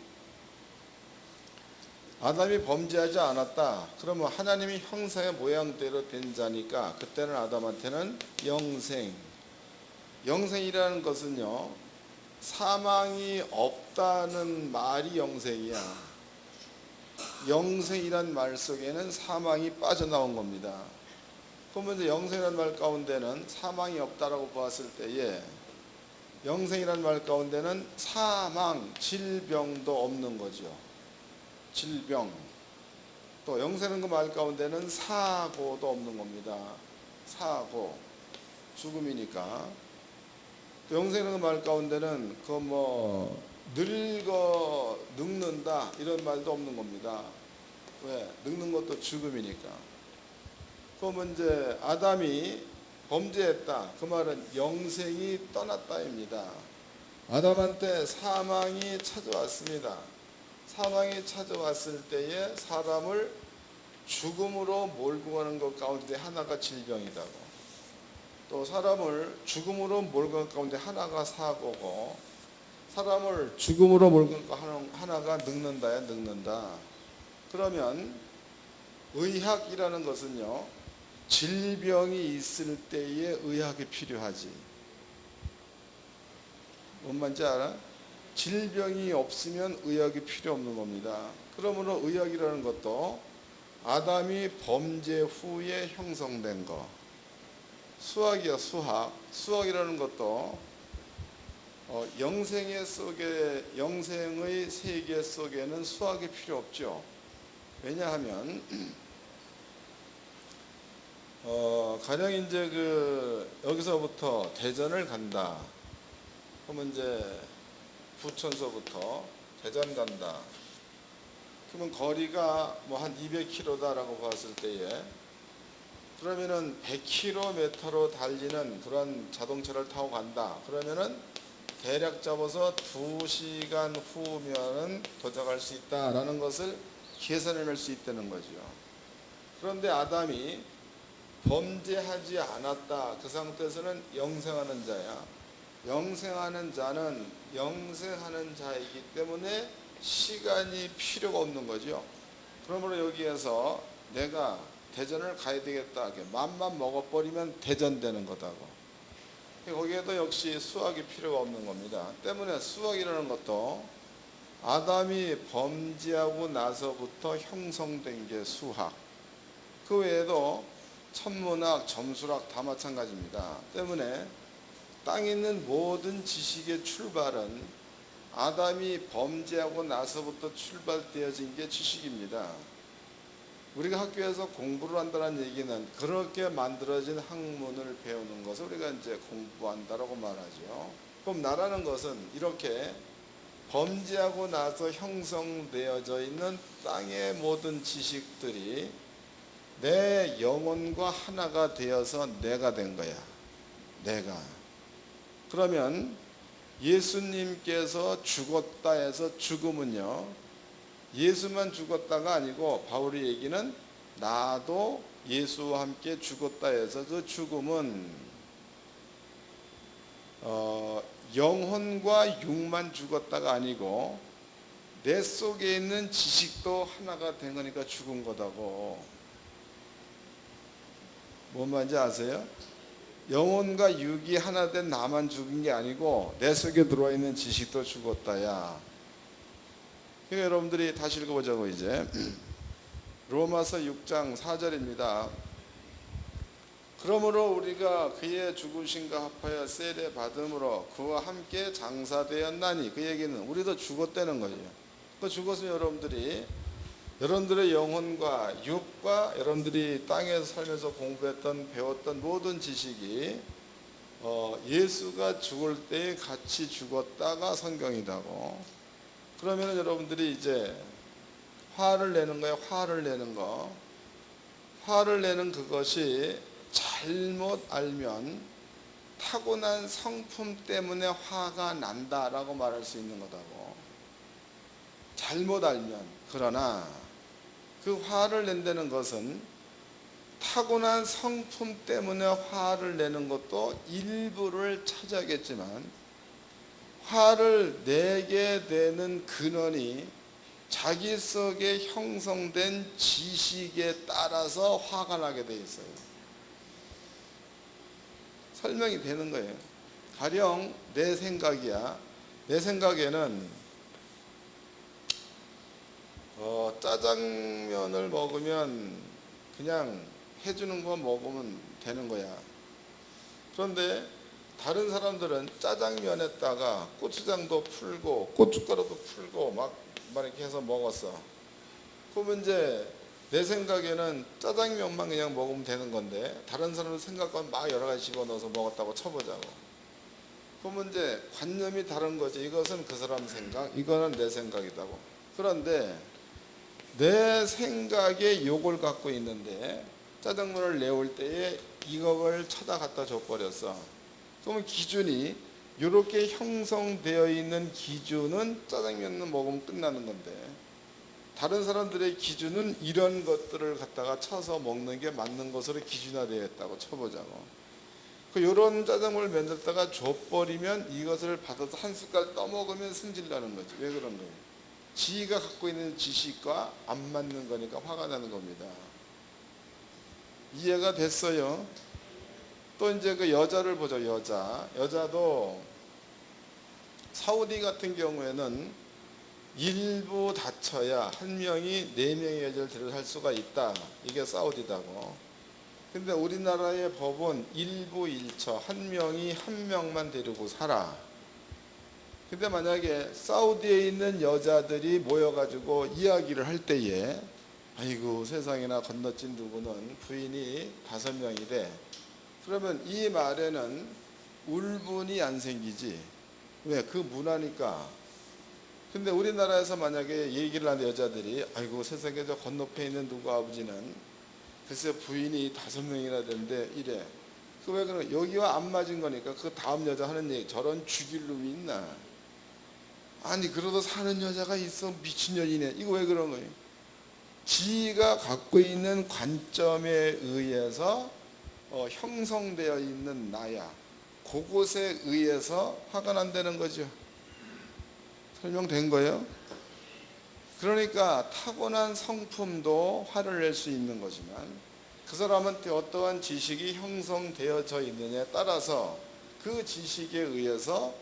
아담이 범죄하지 않았다. 그러면 하나님이 형상의 모양대로 된 자니까 그때는 아담한테는 영생이라는 것은요 사망이 없다는 말이 영생이야. 영생이란 말 속에는 사망이 빠져나온 겁니다. 그러면 이제 영생이라는 말 가운데는 사망이 없다라고 보았을 때에 영생이라는 말 가운데는 사망, 질병도 없는 거죠. 질병. 또 영생이라는 그 말 가운데는 사고도 없는 겁니다. 사고, 죽음이니까. 또 영생이라는 그 말 가운데는 늙는다 이런 말도 없는 겁니다. 왜? 늙는 것도 죽음이니까. 그러면 이제 아담이 범죄했다. 그 말은 영생이 떠났다입니다. 아담한테 사망이 찾아왔습니다. 사망이 찾아왔을 때에 사람을 죽음으로 몰고 가는 것 가운데 하나가 질병이다고. 또 사람을 죽음으로 몰고 가는 것 가운데 하나가 사고고, 사람을 죽음으로 몰고 가는 것 하나가 늙는다. 그러면 의학이라는 것은요 질병이 있을 때에 의학이 필요하지. 뭔 말인지 알아? 질병이 없으면 의학이 필요 없는 겁니다. 그러므로 의학이라는 것도 아담이 범죄 후에 형성된 거. 수학이야, 수학. 수학이라는 것도 영생의 세계 속에는 수학이 필요 없죠. 왜냐하면 가령 이제 여기서부터 대전을 간다. 그러면 이제 부천서부터 대전 간다. 그러면 거리가 뭐 한 200km다라고 봤을 때에 그러면은 100km로 달리는 그런 자동차를 타고 간다. 그러면은 대략 잡아서 2시간 후면은 도착할 수 있다라는 것을 계산해낼 수 있다는 거죠. 그런데 아담이 범죄하지 않았다. 그 상태에서는 영생하는 자야. 영생하는 자는 영생하는 자이기 때문에 시간이 필요가 없는 거죠. 그러므로 여기에서 내가 대전을 가야 되겠다, 맘만 먹어버리면 대전되는 거다고. 거기에도 역시 수학이 필요가 없는 겁니다. 때문에 수학이라는 것도 아담이 범죄하고 나서부터 형성된 게 수학. 그 외에도 천문학, 점수학 다 마찬가지입니다. 때문에 땅에 있는 모든 지식의 출발은 아담이 범죄하고 나서부터 출발되어진 게 지식입니다. 우리가 학교에서 공부를 한다는 얘기는 그렇게 만들어진 학문을 배우는 것을 우리가 이제 공부한다라고 말하죠. 그럼 나라는 것은 이렇게 범죄하고 나서 형성되어져 있는 땅의 모든 지식들이 내 영혼과 하나가 되어서 내가 된 거야. 내가. 그러면 예수님께서 죽었다 해서 죽음은요, 예수만 죽었다가 아니고 바울의 얘기는 나도 예수와 함께 죽었다 해서 그 죽음은 영혼과 육만 죽었다가 아니고 내 속에 있는 지식도 하나가 된 거니까 죽은 거다고. 뭔 말인지 아세요? 영혼과 육이 하나 된 나만 죽은 게 아니고 내 속에 들어와 있는 지식도 죽었다야. 그러니까 여러분들이 다시 읽어보자고. 이제 로마서 6장 4절입니다. 그러므로 우리가 그의 죽으심과 합하여 세례 받음으로 그와 함께 장사되었나니, 그 얘기는 우리도 죽었다는 거죠. 그 죽었으면 여러분들의 영혼과 육과 여러분들이 땅에서 살면서 공부했던 배웠던 모든 지식이 예수가 죽을 때 같이 죽었다가 성경이다고. 그러면 여러분들이 이제 화를 내는 거예요. 화를 내는 거. 화를 내는 그것이 잘못 알면 타고난 성품 때문에 화가 난다라고 말할 수 있는 거다고. 잘못 알면. 그러나 그 화를 낸다는 것은 타고난 성품 때문에 화를 내는 것도 일부를 차지하겠지만, 화를 내게 되는 근원이 자기 속에 형성된 지식에 따라서 화가 나게 돼 있어요. 설명이 되는 거예요. 가령 내 생각이야. 내 생각에는 짜장면을 먹으면 그냥 해주는 거 먹으면 되는 거야. 그런데 다른 사람들은 짜장면에다가 고추장도 풀고 고춧가루도 풀고 막 이렇게 해서 먹었어. 그러면 이제 내 생각에는 짜장면만 그냥 먹으면 되는 건데 다른 사람의 생각과는 막 여러 가지 집어넣어서 먹었다고 쳐보자고. 그러면 이제 관념이 다른 거지. 이것은 그 사람 생각, 이거는 내 생각이다고. 그런데 내 생각에 욕을 갖고 있는데 짜장면을 내올 때에 이걸 쳐다 갖다 줘버렸어. 그러면 기준이 이렇게 형성되어 있는 기준은 짜장면을 먹으면 끝나는 건데, 다른 사람들의 기준은 이런 것들을 갖다가 쳐서 먹는 게 맞는 것으로 기준화되어 있다고 쳐보자고. 이런 짜장면을 만들다가 줘버리면 이것을 받아서 한 숟갈 떠먹으면 승질나는 거지. 왜 그런 거예요? 지가 갖고 있는 지식과 안 맞는 거니까 화가 나는 겁니다. 이해가 됐어요? 또 이제 그 여자를 보죠. 여자도 사우디 같은 경우에는 일부 다쳐야 한 명이 4명의 여자를 데려갈 수가 있다. 이게 사우디다고. 근데 우리나라의 법은 일부 일처, 한 명이 한 명만 데리고 살아. 근데 만약에 사우디에 있는 여자들이 모여가지고 이야기를 할 때에, 아이고 세상에나 건너뛴 누구는 부인이 5명이래. 그러면 이 말에는 울분이 안 생기지. 왜? 그 문화니까. 근데 우리나라에서 만약에 얘기를 하는 여자들이, 아이고 세상에 저 건너편에 있는 누구 아버지는 글쎄 부인이 5명이나 되는데 이래. 그 왜 그런, 여기와 안 맞은 거니까 그 다음 여자 하는 얘기, 저런 죽일 놈이 있나. 아니 그러다 사는 여자가 있어, 미친년이네. 이거 왜 그런 거예요? 지가 갖고 있는 관점에 의해서 형성되어 있는 나야. 그것에 의해서 화가 난다는 거죠. 설명된 거예요? 그러니까 타고난 성품도 화를 낼 수 있는 거지만 그 사람한테 어떠한 지식이 형성되어져 있느냐에 따라서 그 지식에 의해서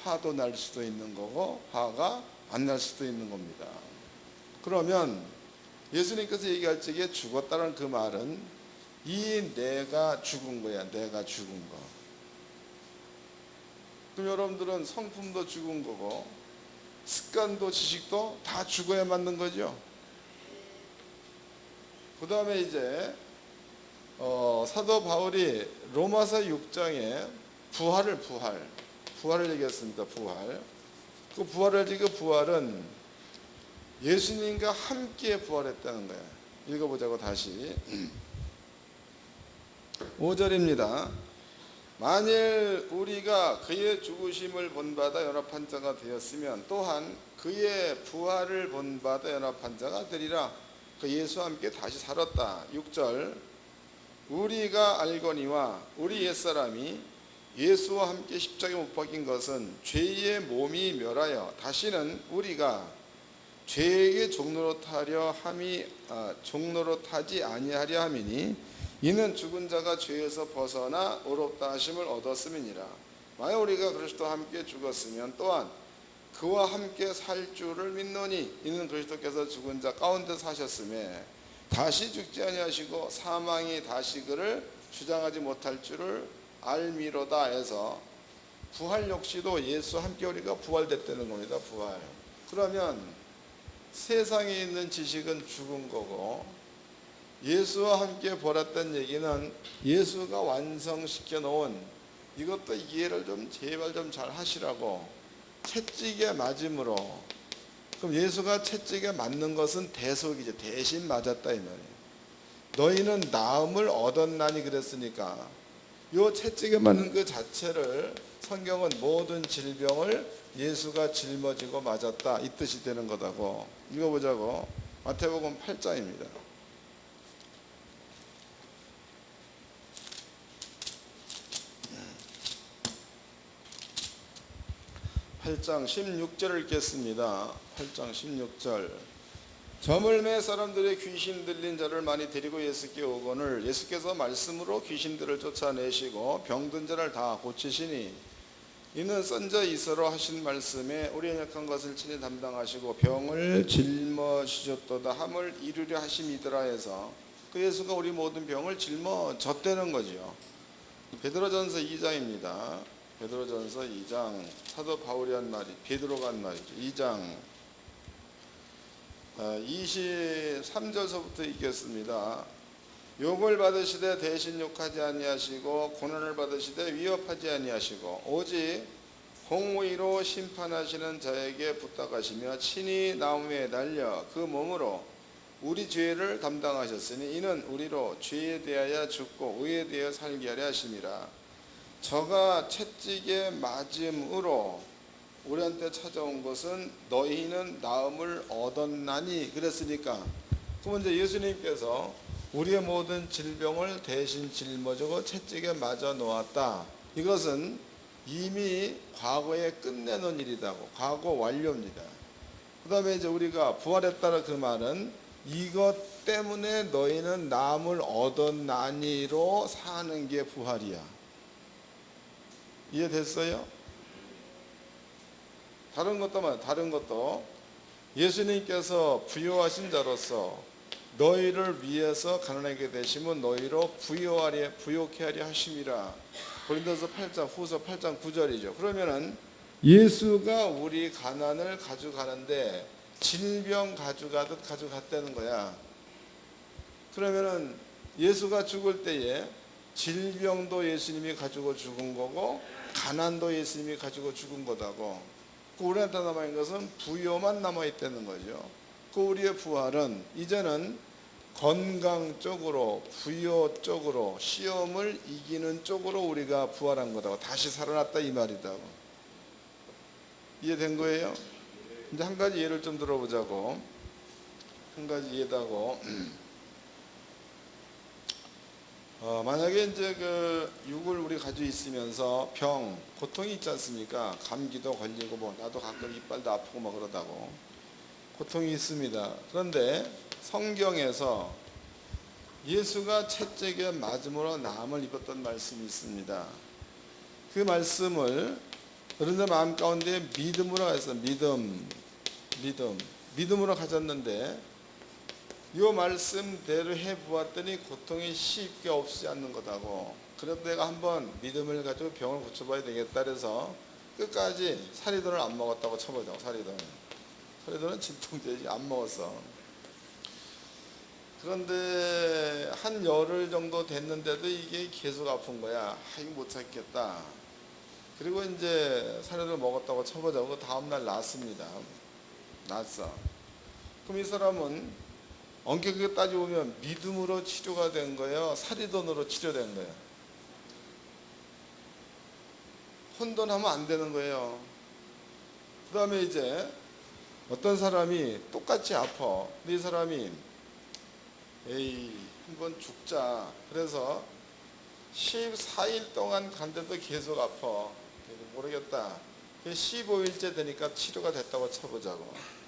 화도 날 수도 있는 거고 화가 안 날 수도 있는 겁니다. 그러면 예수님께서 얘기할 적에 죽었다는 그 말은 이 내가 죽은 거야. 내가 죽은 거. 그럼 여러분들은 성품도 죽은 거고 습관도 지식도 다 죽어야 맞는 거죠. 그 다음에 이제 사도 바울이 로마서 6장에 부활을 얘기했습니다. 그 부활은 예수님과 함께 부활했다는 거예요. 읽어보자고 다시. 5절입니다. 만일 우리가 그의 죽으심을 본받아 연합한 자가 되었으면 또한 그의 부활을 본받아 연합한 자가 되리라. 그 예수와 함께 다시 살았다. 6절. 우리가 알거니와 우리 옛사람이 예수와 함께 십자가에 못 박힌 것은 죄의 몸이 멸하여 다시는 우리가 죄에게 종로로 타지 아니하려 함이니 이는 죽은 자가 죄에서 벗어나 의롭다 하심을 얻었음이니라. 만약 우리가 그리스도와 함께 죽었으면 또한 그와 함께 살 줄을 믿노니 이는 그리스도께서 죽은 자 가운데 사셨음에 다시 죽지 아니하시고 사망이 다시 그를 주장하지 못할 줄을 알미로다 해서 부활 역시도 예수와 함께 우리가 부활됐다는 겁니다. 부활. 그러면 세상에 있는 지식은 죽은 거고 예수와 함께 부활했다는 얘기는 예수가 완성시켜 놓은 이것도 이해를 좀 제발 좀 잘 하시라고 채찍에 맞음으로 그럼 예수가 채찍에 맞는 것은 대속이죠. 대신 맞았다 이 말이에요. 너희는 나음을 얻었나니 그랬으니까 요 채찍에 맞는 그 자체를 성경은 모든 질병을 예수가 짊어지고 맞았다 이 뜻이 되는 거다고. 읽어보자고. 마태복음 8장입니다. 8장 16절을 읽겠습니다. 8장 16절. 점을 매 사람들의 귀신 들린 자를 많이 데리고 예수께 오거늘 예수께서 말씀으로 귀신들을 쫓아내시고 병든 자를 다 고치시니 이는 선자 이서로 하신 말씀에 우리의 약한 것을 친히 담당하시고 병을 짊어지셨도다 함을 이루려 하심이더라 해서 그 예수가 우리 모든 병을 짊어졌다는 거죠. 베드로전서 2장입니다. 베드로전서 2장 사도 바울이 한 말이 베드로가 한 말이죠. 2장 23절서부터 읽겠습니다. 욕을 받으시되 대신 욕하지 아니하시고 고난을 받으시되 위협하지 아니하시고 오직 공의로 심판하시는 자에게 부탁하시며 친히 나무에 달려 그 몸으로 우리 죄를 담당하셨으니 이는 우리로 죄에 대하여 죽고 의에 대하여 살게 하려 하심이라. 저가 채찍에 맞음으로 우리한테 찾아온 것은 너희는 나음을 얻었나니 그랬으니까 그럼 이제 예수님께서 우리의 모든 질병을 대신 짊어지고 채찍에 맞아 놓았다. 이것은 이미 과거에 끝내놓은 일이다고. 과거 완료입니다. 그 다음에 이제 우리가 부활했다는 그 말은 이것 때문에 너희는 나음을 얻었나니로 사는 게 부활이야. 이해됐어요? 다른 것도 예수님께서 부요하신 자로서 너희를 위해서 가난하게 되시면 너희로 부요케 하려 하심이라. 고린도서 8장 후서 8장 9절이죠. 그러면은 예수가 우리 가난을 가져가는데 질병 가져가듯 가져갔다는 거야. 그러면은 예수가 죽을 때에 질병도 예수님이 가지고 죽은 거고 가난도 예수님이 가지고 죽은 거다고. 그 우리한테 남아있는 것은 부요만 남아있다는 거죠. 그 우리의 부활은 이제는 건강 쪽으로 부요 쪽으로 시험을 이기는 쪽으로 우리가 부활한 거다고. 다시 살아났다 이 말이다고. 이해된 거예요? 이제 한 가지 예를 좀 들어보자고. 한 가지 예다고. 만약에 이제 그 육을 우리 가지고 있으면서 고통이 있지 않습니까? 감기도 걸리고 뭐 나도 가끔 이빨도 아프고 뭐 그러다고 고통이 있습니다. 그런데 성경에서 예수가 채찍에 맞음으로 나음을 입었던 말씀이 있습니다. 그 말씀을 어른들 마음 가운데 믿음으로 가졌어요. 믿음으로 가졌는데 이 말씀대로 해보았더니 고통이 쉽게 없지 않는 거다고. 그래도 내가 한번 믿음을 가지고 병을 고쳐봐야 되겠다 그래서 끝까지 사리돈을 안 먹었다고 쳐보죠. 사리돈은 진통제지 안 먹었어. 그런데 한 열흘 정도 됐는데도 이게 계속 아픈 거야. 이거 못 참겠다. 그리고 이제 사리돈을 먹었다고 쳐보자고. 그 다음날 났습니다. 났어. 그럼 이 사람은 엄격하게 따져보면 믿음으로 치료가 된 거예요? 사리돈으로 치료된 거예요? 혼돈하면 안 되는 거예요. 그 다음에 이제 어떤 사람이 똑같이 아파. 근데 이 사람이 한번 죽자. 그래서 14일 동안 간데도 계속 아파. 모르겠다. 15일째 되니까 치료가 됐다고 쳐보자고.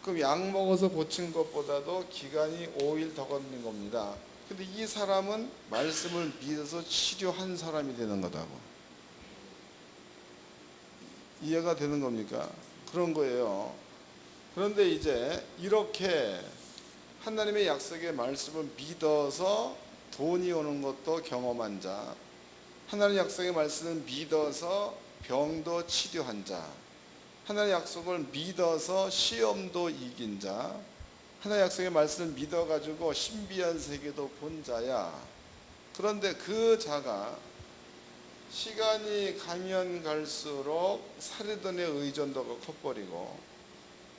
그럼 약 먹어서 고친 것보다도 기간이 5일 더 걸리는 겁니다. 근데 이 사람은 말씀을 믿어서 치료한 사람이 되는 거다고. 이해가 되는 겁니까? 그런 거예요. 그런데 이제 이렇게 하나님의 약속의 말씀을 믿어서 돈이 오는 것도 경험한 자, 하나님의 약속의 말씀을 믿어서 병도 치료한 자, 하나님의 약속을 믿어서 시험도 이긴 자, 하나님의 약속의 말씀을 믿어가지고 신비한 세계도 본 자야. 그런데 그 자가 시간이 가면 갈수록 사리돈의 의존도가 커버리고,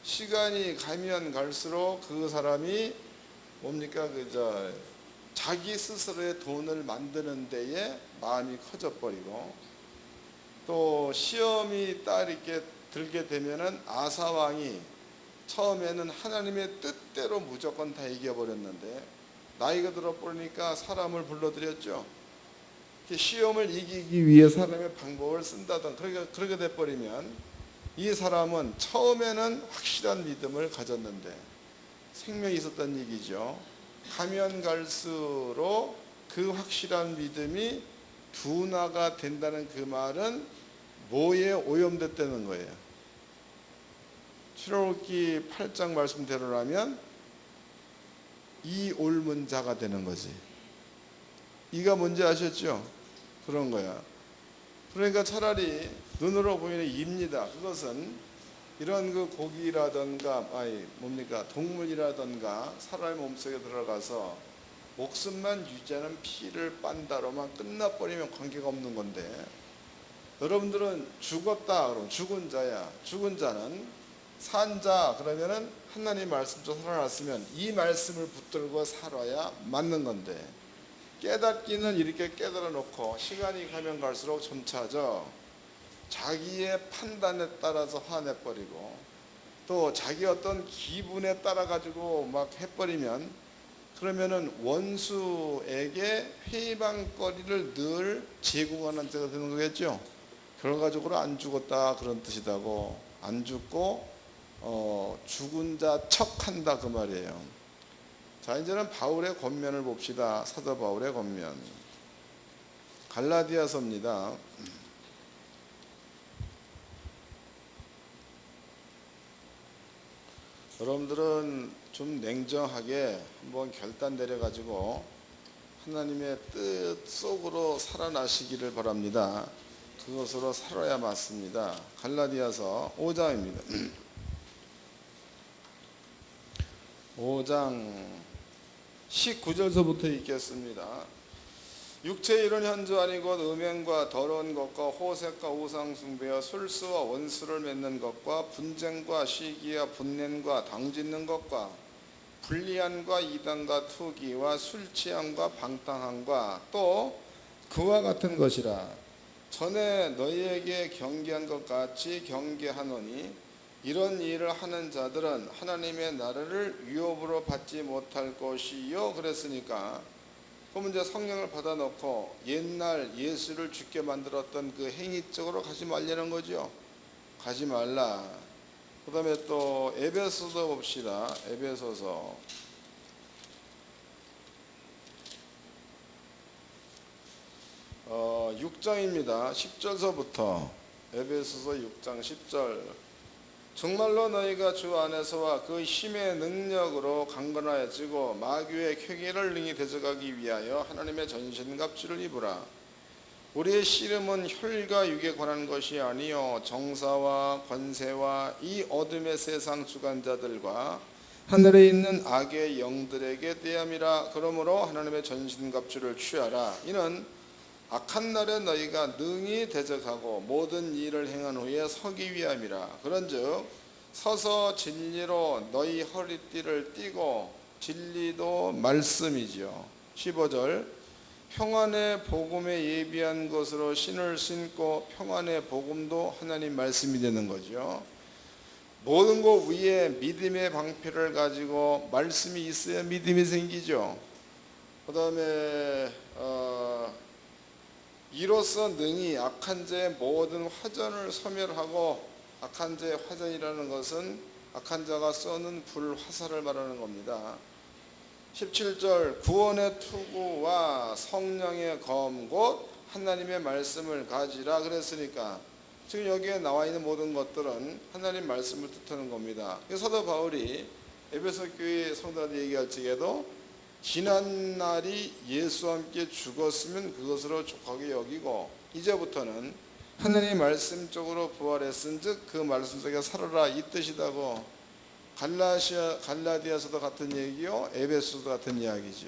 시간이 가면 갈수록 그 사람이 뭡니까? 자기 스스로의 돈을 만드는 데에 마음이 커져버리고, 또 시험이 딱 이렇게 들게 되면은 아사왕이 처음에는 하나님의 뜻대로 무조건 다 이겨버렸는데 나이가 들어버리니까 사람을 불러들였죠. 시험을 이기기 위해 사람의 방법을 쓴다던 그렇게 돼버리면 이 사람은 처음에는 확실한 믿음을 가졌는데 생명이 있었던 얘기죠. 가면 갈수록 그 확실한 믿음이 둔화가 된다는 그 말은 뭐에 오염됐다는 거예요? 출애굽기 8장 말씀대로라면 이 옮은 자가 되는 거지. 이가 뭔지 아셨죠? 그런 거야. 그러니까 차라리 눈으로 보이는 입니다. 그것은 이런 그 고기라든가 동물이라든가 사람의 몸속에 들어가서 목숨만 유지하는 피를 빤다로만 끝나버리면 관계가 없는 건데, 여러분들은 죽었다 그러면 죽은 자야. 죽은 자는 산자 그러면은 하나님 말씀대로 살아났으면 이 말씀을 붙들고 살아야 맞는 건데, 깨닫기는 이렇게 깨달아 놓고 시간이 가면 갈수록 점차져 자기의 판단에 따라서 화내버리고 또 자기 어떤 기분에 따라 가지고 막 해버리면, 그러면은 원수에게 회방거리를 늘 제공하는 자가 되는 거겠죠. 결과적으로 안 죽었다 그런 뜻이다고. 안 죽고 죽은 자 척한다 그 말이에요. 자, 이제는 바울의 권면을 봅시다. 사도 바울의 권면. 갈라디아서입니다. 여러분들은 좀 냉정하게 한번 결단 내려가지고 하나님의 뜻 속으로 살아나시기를 바랍니다. 그것으로 살아야 맞습니다. 갈라디아서 5장입니다. 5장 19절서부터 읽겠습니다. 육체의 이런 현저하니 곧 음행과 더러운 것과 호색과 우상숭배와 술수와 원수를 맺는 것과 분쟁과 시기와 분냄과 당짓는 것과 불리함과 이단과 투기와 술취함과 방탕함과 또 그와 같은 것이라. 전에 너희에게 경계한 것 같이 경계하노니 이런 일을 하는 자들은 하나님의 나라를 위협으로 받지 못할 것이요. 그랬으니까 그러면 이제 성령을 받아놓고 옛날 예수를 죽게 만들었던 그 행위 쪽으로 가지 말라는 거죠. 가지 말라. 그 다음에 또 에베소서 봅시다. 에베소서 6장입니다. 10절서부터 에베소서 6장 10절. 정말로 너희가 주 안에서와 그 힘의 능력으로 강건하여지고 마귀의 쾌계를 능히 대적하기 위하여 하나님의 전신갑주를 입으라. 우리의 씨름은 혈과 육에 관한 것이 아니요 정사와 권세와 이 어둠의 세상 주관자들과 하늘에 있는 악의 영들에게 대함이라. 그러므로 하나님의 전신갑주를 취하라. 이는 악한 날에 너희가 능히 대적하고 모든 일을 행한 후에 서기 위함이라. 그런즉 서서 진리로 너희 허리띠를 띠고, 진리도 말씀이지요. 15절 평안의 복음에 예비한 것으로 신을 신고, 평안의 복음도 하나님 말씀이 되는 거죠. 모든 것 위에 믿음의 방패를 가지고 말씀이 있어야 믿음이 생기죠. 그 다음에 이로써 능히 악한 자의 모든 화전을 소멸하고, 악한 자의 화전이라는 것은 악한 자가 쏘는 불화살을 말하는 겁니다. 17절 구원의 투구와 성령의 검 곧 하나님의 말씀을 가지라 그랬으니까 지금 여기에 나와 있는 모든 것들은 하나님 말씀을 뜻하는 겁니다. 사도 바울이 에베소 교회 성도들한테 얘기할 적에도 지난 날이 예수와 함께 죽었으면 그것으로 족하게 여기고, 이제부터는 하나님의 말씀 쪽으로 부활했은즉 그 말씀 속에 살아라, 이 뜻이다고. 갈라디아서도 같은 얘기요, 에베소도 같은 이야기죠.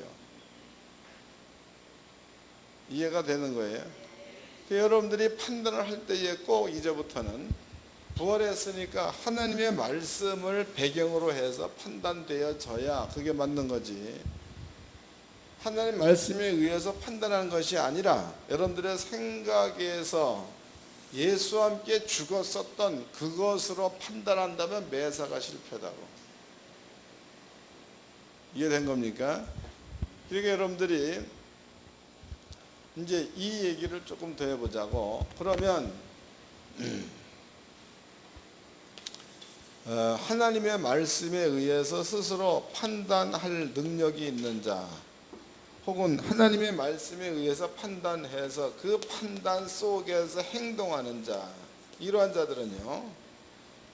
이해가 되는 거예요. 여러분들이 판단을 할 때에 꼭 이제부터는 부활했으니까 하나님의 말씀을 배경으로 해서 판단되어져야 그게 맞는 거지. 하나님 말씀에 의해서 판단하는 것이 아니라 여러분들의 생각에서 예수와 함께 죽었었던 그것으로 판단한다면 매사가 실패다고. 이해된 겁니까? 그러니까 여러분들이 이제 이 얘기를 조금 더 해보자고. 그러면 하나님의 말씀에 의해서 스스로 판단할 능력이 있는 자, 혹은 하나님의 말씀에 의해서 판단해서 그 판단 속에서 행동하는 자, 이러한 자들은요,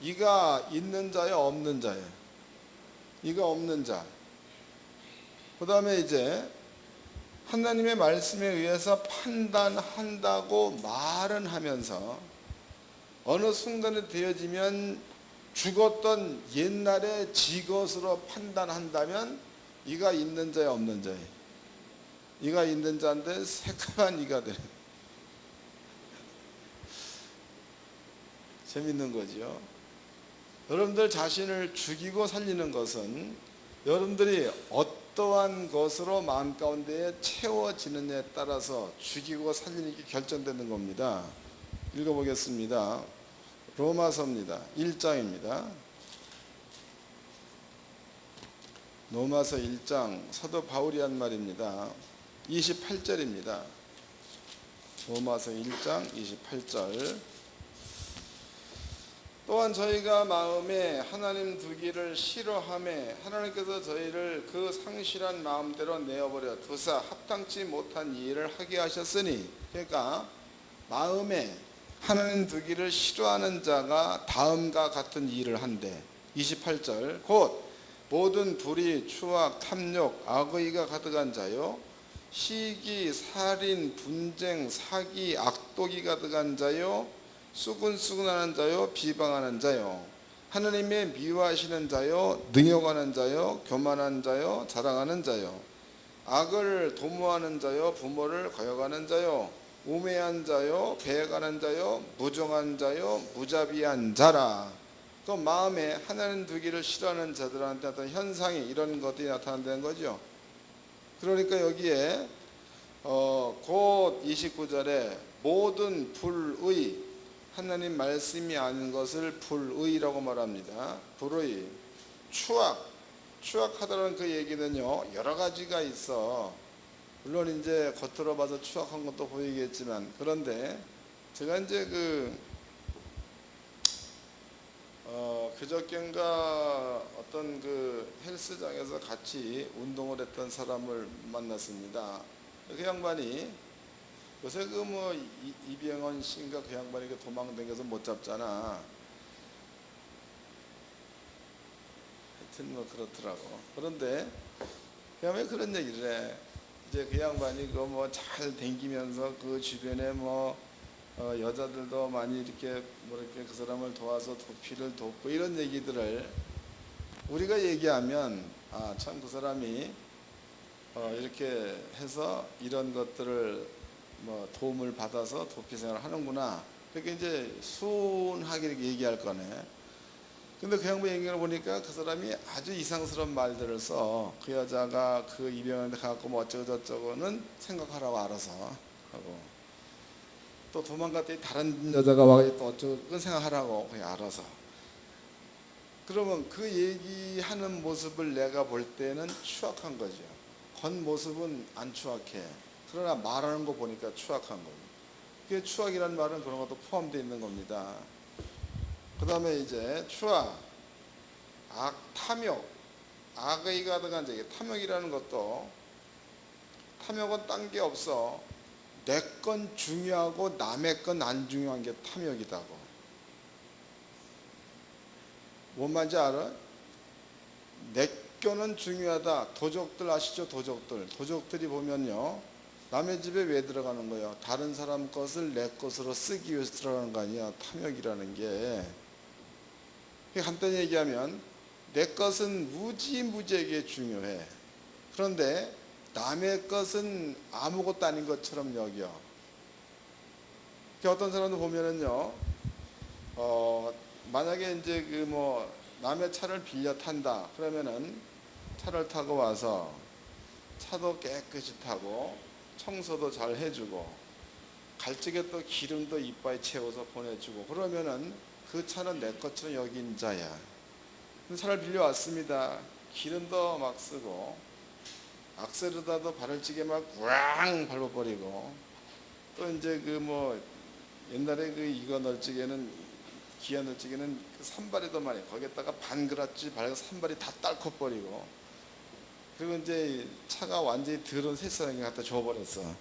이가 있는 자요 없는 자예요. 이가 없는 자. 그 다음에 이제 하나님의 말씀에 의해서 판단한다고 말은 하면서 어느 순간에 되어지면 죽었던 옛날의 지것으로 판단한다면 이가 있는 자야 없는 자예요. 이가 있는 자인데 새카만 이가 되는. 재밌는 거죠. 여러분들 자신을 죽이고 살리는 것은 여러분들이 어떠한 것으로 마음 가운데 채워지느냐에 따라서 죽이고 살리는 게 결정되는 겁니다. 읽어보겠습니다. 로마서입니다. 1장입니다. 로마서 1장 사도 바울이 한 말입니다. 28절입니다. 로마서 1장 28절. 또한 저희가 마음에 하나님 두기를 싫어하매 하나님께서 저희를 그 상실한 마음대로 내어버려 두사 합당치 못한 일을 하게 하셨으니, 그러니까 마음에 하나님 두기를 싫어하는 자가 다음과 같은 일을 한대. 28절 곧 모든 불의, 추악, 탐욕, 악의가 가득한 자요, 시기, 살인, 분쟁, 사기, 악독이 가득한 자요, 수군수군하는 자요, 비방하는 자요, 하나님의 미워하시는 자요, 능욕하는 자요, 교만한 자요, 자랑하는 자요, 악을 도모하는 자요, 부모를 거역하는 자요, 우매한 자요, 배가는 자요, 무정한 자요, 무자비한 자라. 그 마음에 하나님 두기를 싫어하는 자들한테 어떤 현상이, 이런 것들이 나타난다는 거죠. 그러니까 여기에 곧 29절에 모든 불의, 하나님 말씀이 아닌 것을 불의라고 말합니다. 불의, 추악하다는 그 얘기는요, 여러 가지가 있어. 물론 이제 겉으로 봐서 추악한 것도 보이겠지만, 그런데 제가 이제 그저께인가 어떤 헬스장에서 같이 운동을 했던 사람을 만났습니다. 그 양반이 요새 이병헌 씨인가 그 양반이 도망다녀서 못 잡잖아. 하여튼 그렇더라고. 그런데 그 양반이 그런 얘기를 해. 이제 그 양반이 잘 댕기면서 그 주변에 여자들도 많이 이렇게 그 사람을 도와서 도피를 돕고 이런 얘기들을 우리가 얘기하면 참 그 사람이 이렇게 해서 이런 것들을 도움을 받아서 도피 생활을 하는구나, 그렇게 이제 순하게 이렇게 얘기할 거네. 근데 그 양반 얘기를 보니까 그 사람이 아주 이상스러운 말들을 써. 그 여자가 그 이병헌한테 가갖고 어쩌고 저쩌고는 생각하라고 알아서 하고, 또 도망갔더니 다른 여자가 와서 또 어쩌고 그건 생각하라고 그냥 알아서. 그러면 그 얘기하는 모습을 내가 볼 때는 추악한 거죠. 겉모습은 안 추악해. 그러나 말하는 거 보니까 추악한 거예요. 그게 추악이라는 말은 그런 것도 포함되어 있는 겁니다. 그 다음에 이제 추악, 탐욕, 악의 가득한 자에게 탐욕이라는 것도, 탐욕은 딴 게 없어. 내 건 중요하고 남의 건 안 중요한 게 탐욕이다고. 뭔 말인지 알아? 내 거는 중요하다. 도적들 아시죠? 도적들이 보면요, 남의 집에 왜 들어가는 거예요? 다른 사람 것을 내 것으로 쓰기 위해서 들어가는 거 아니야. 탐욕이라는 게. 간단히 얘기하면 내 것은 무지에게 중요해. 그런데 남의 것은 아무것도 아닌 것처럼 여겨. 어떤 사람도 보면은요, 만약에 이제 남의 차를 빌려 탄다 그러면은 차를 타고 와서 차도 깨끗이 타고 청소도 잘 해주고 갈 적에 또 기름도 이빨에 채워서 보내주고, 그러면은 그 차는 내 것처럼 여긴 자야. 차를 빌려왔습니다. 기름도 막 쓰고 악셀에다도 발을 찌게 막 우왕 밟아버리고, 또 이제 옛날에 이거 널찍이는 기아 널찍이는 산발이도 많이 거기에다가 반그라지 발라서 산발이 다 딸컥버리고, 그리고 이제 차가 완전히 더러운 새사람이 갖다 줘버렸어.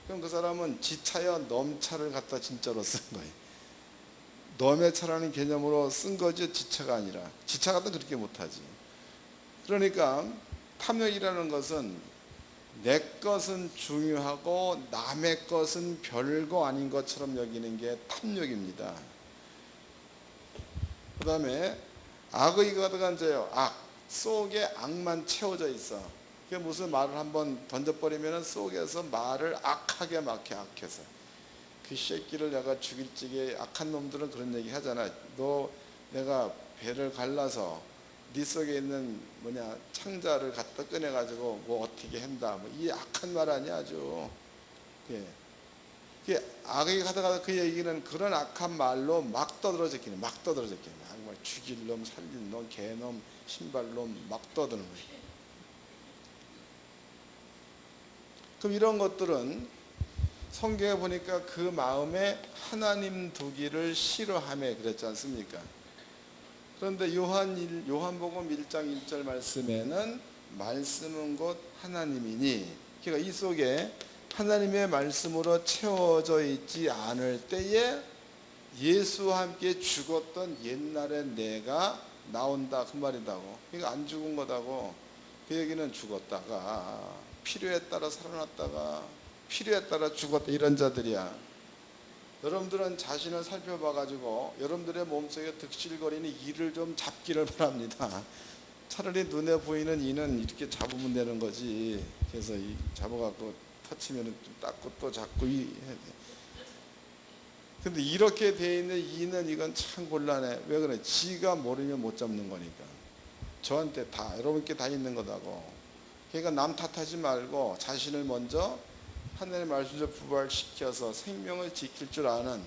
그럼 그 사람은 지 차여 넘 차를 갖다 진짜로 쓴 거예요. 넘의 차라는 개념으로 쓴 거지 지차가 아니라. 지차 같은 그렇게 못하지. 그러니까 탐욕이라는 것은 내 것은 중요하고 남의 것은 별거 아닌 것처럼 여기는 게 탐욕입니다. 그 다음에 악의 가득한 자요. 속에 악만 채워져 있어. 그게 무슨 말을 한번 던져버리면 속에서 말을 악하게 막혀. 악해서 그 새끼를 내가 죽일 적에, 악한 놈들은 그런 얘기 하잖아. 너 내가 배를 갈라서 네 속에 있는 창자를 갖다 꺼내가지고 어떻게 한다. 이 악한 말 아니야 아주. 그게 악이 가다가 그 얘기는 그런 악한 말로 막 떠들어 제끼는. 정말 죽일 놈, 살릴 놈, 개놈, 신발놈 막 떠드는 거예요. 그럼 이런 것들은 성경에 보니까 그 마음에 하나님 두기를 싫어하며 그랬지 않습니까? 그런데 요한복음 1장 1절 말씀에는 말씀은 곧 하나님이니, 그러니까 이 속에 하나님의 말씀으로 채워져 있지 않을 때에 예수와 함께 죽었던 옛날의 내가 나온다 그 말이다고. 그러니까 안 죽은 거다고. 그 얘기는 죽었다가 필요에 따라 살아났다가 필요에 따라 죽었다, 이런 자들이야. 여러분들은 자신을 살펴봐가지고 여러분들의 몸속에 득실거리는 이를 좀 잡기를 바랍니다. 차라리 눈에 보이는 이는 이렇게 잡으면 되는 거지. 그래서 잡아갖고 터치면 좀 닦고 또 잡고 해야 돼. 근데 이렇게 돼 있는 이는 이건 참 곤란해. 왜 그래? 지가 모르면 못 잡는 거니까. 저한테 여러분께 다 있는 거다고. 그러니까 남 탓하지 말고 자신을 먼저 하나님의 말씀을 부활시켜서 생명을 지킬 줄 아는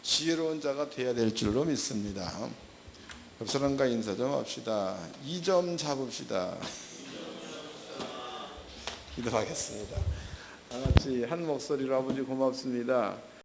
지혜로운 자가 되어야 될 줄로 믿습니다. 옆 사람과 인사 좀 합시다. 2점 잡읍시다. 기도하겠습니다. 다 같이 한 목소리로 아버지 고맙습니다.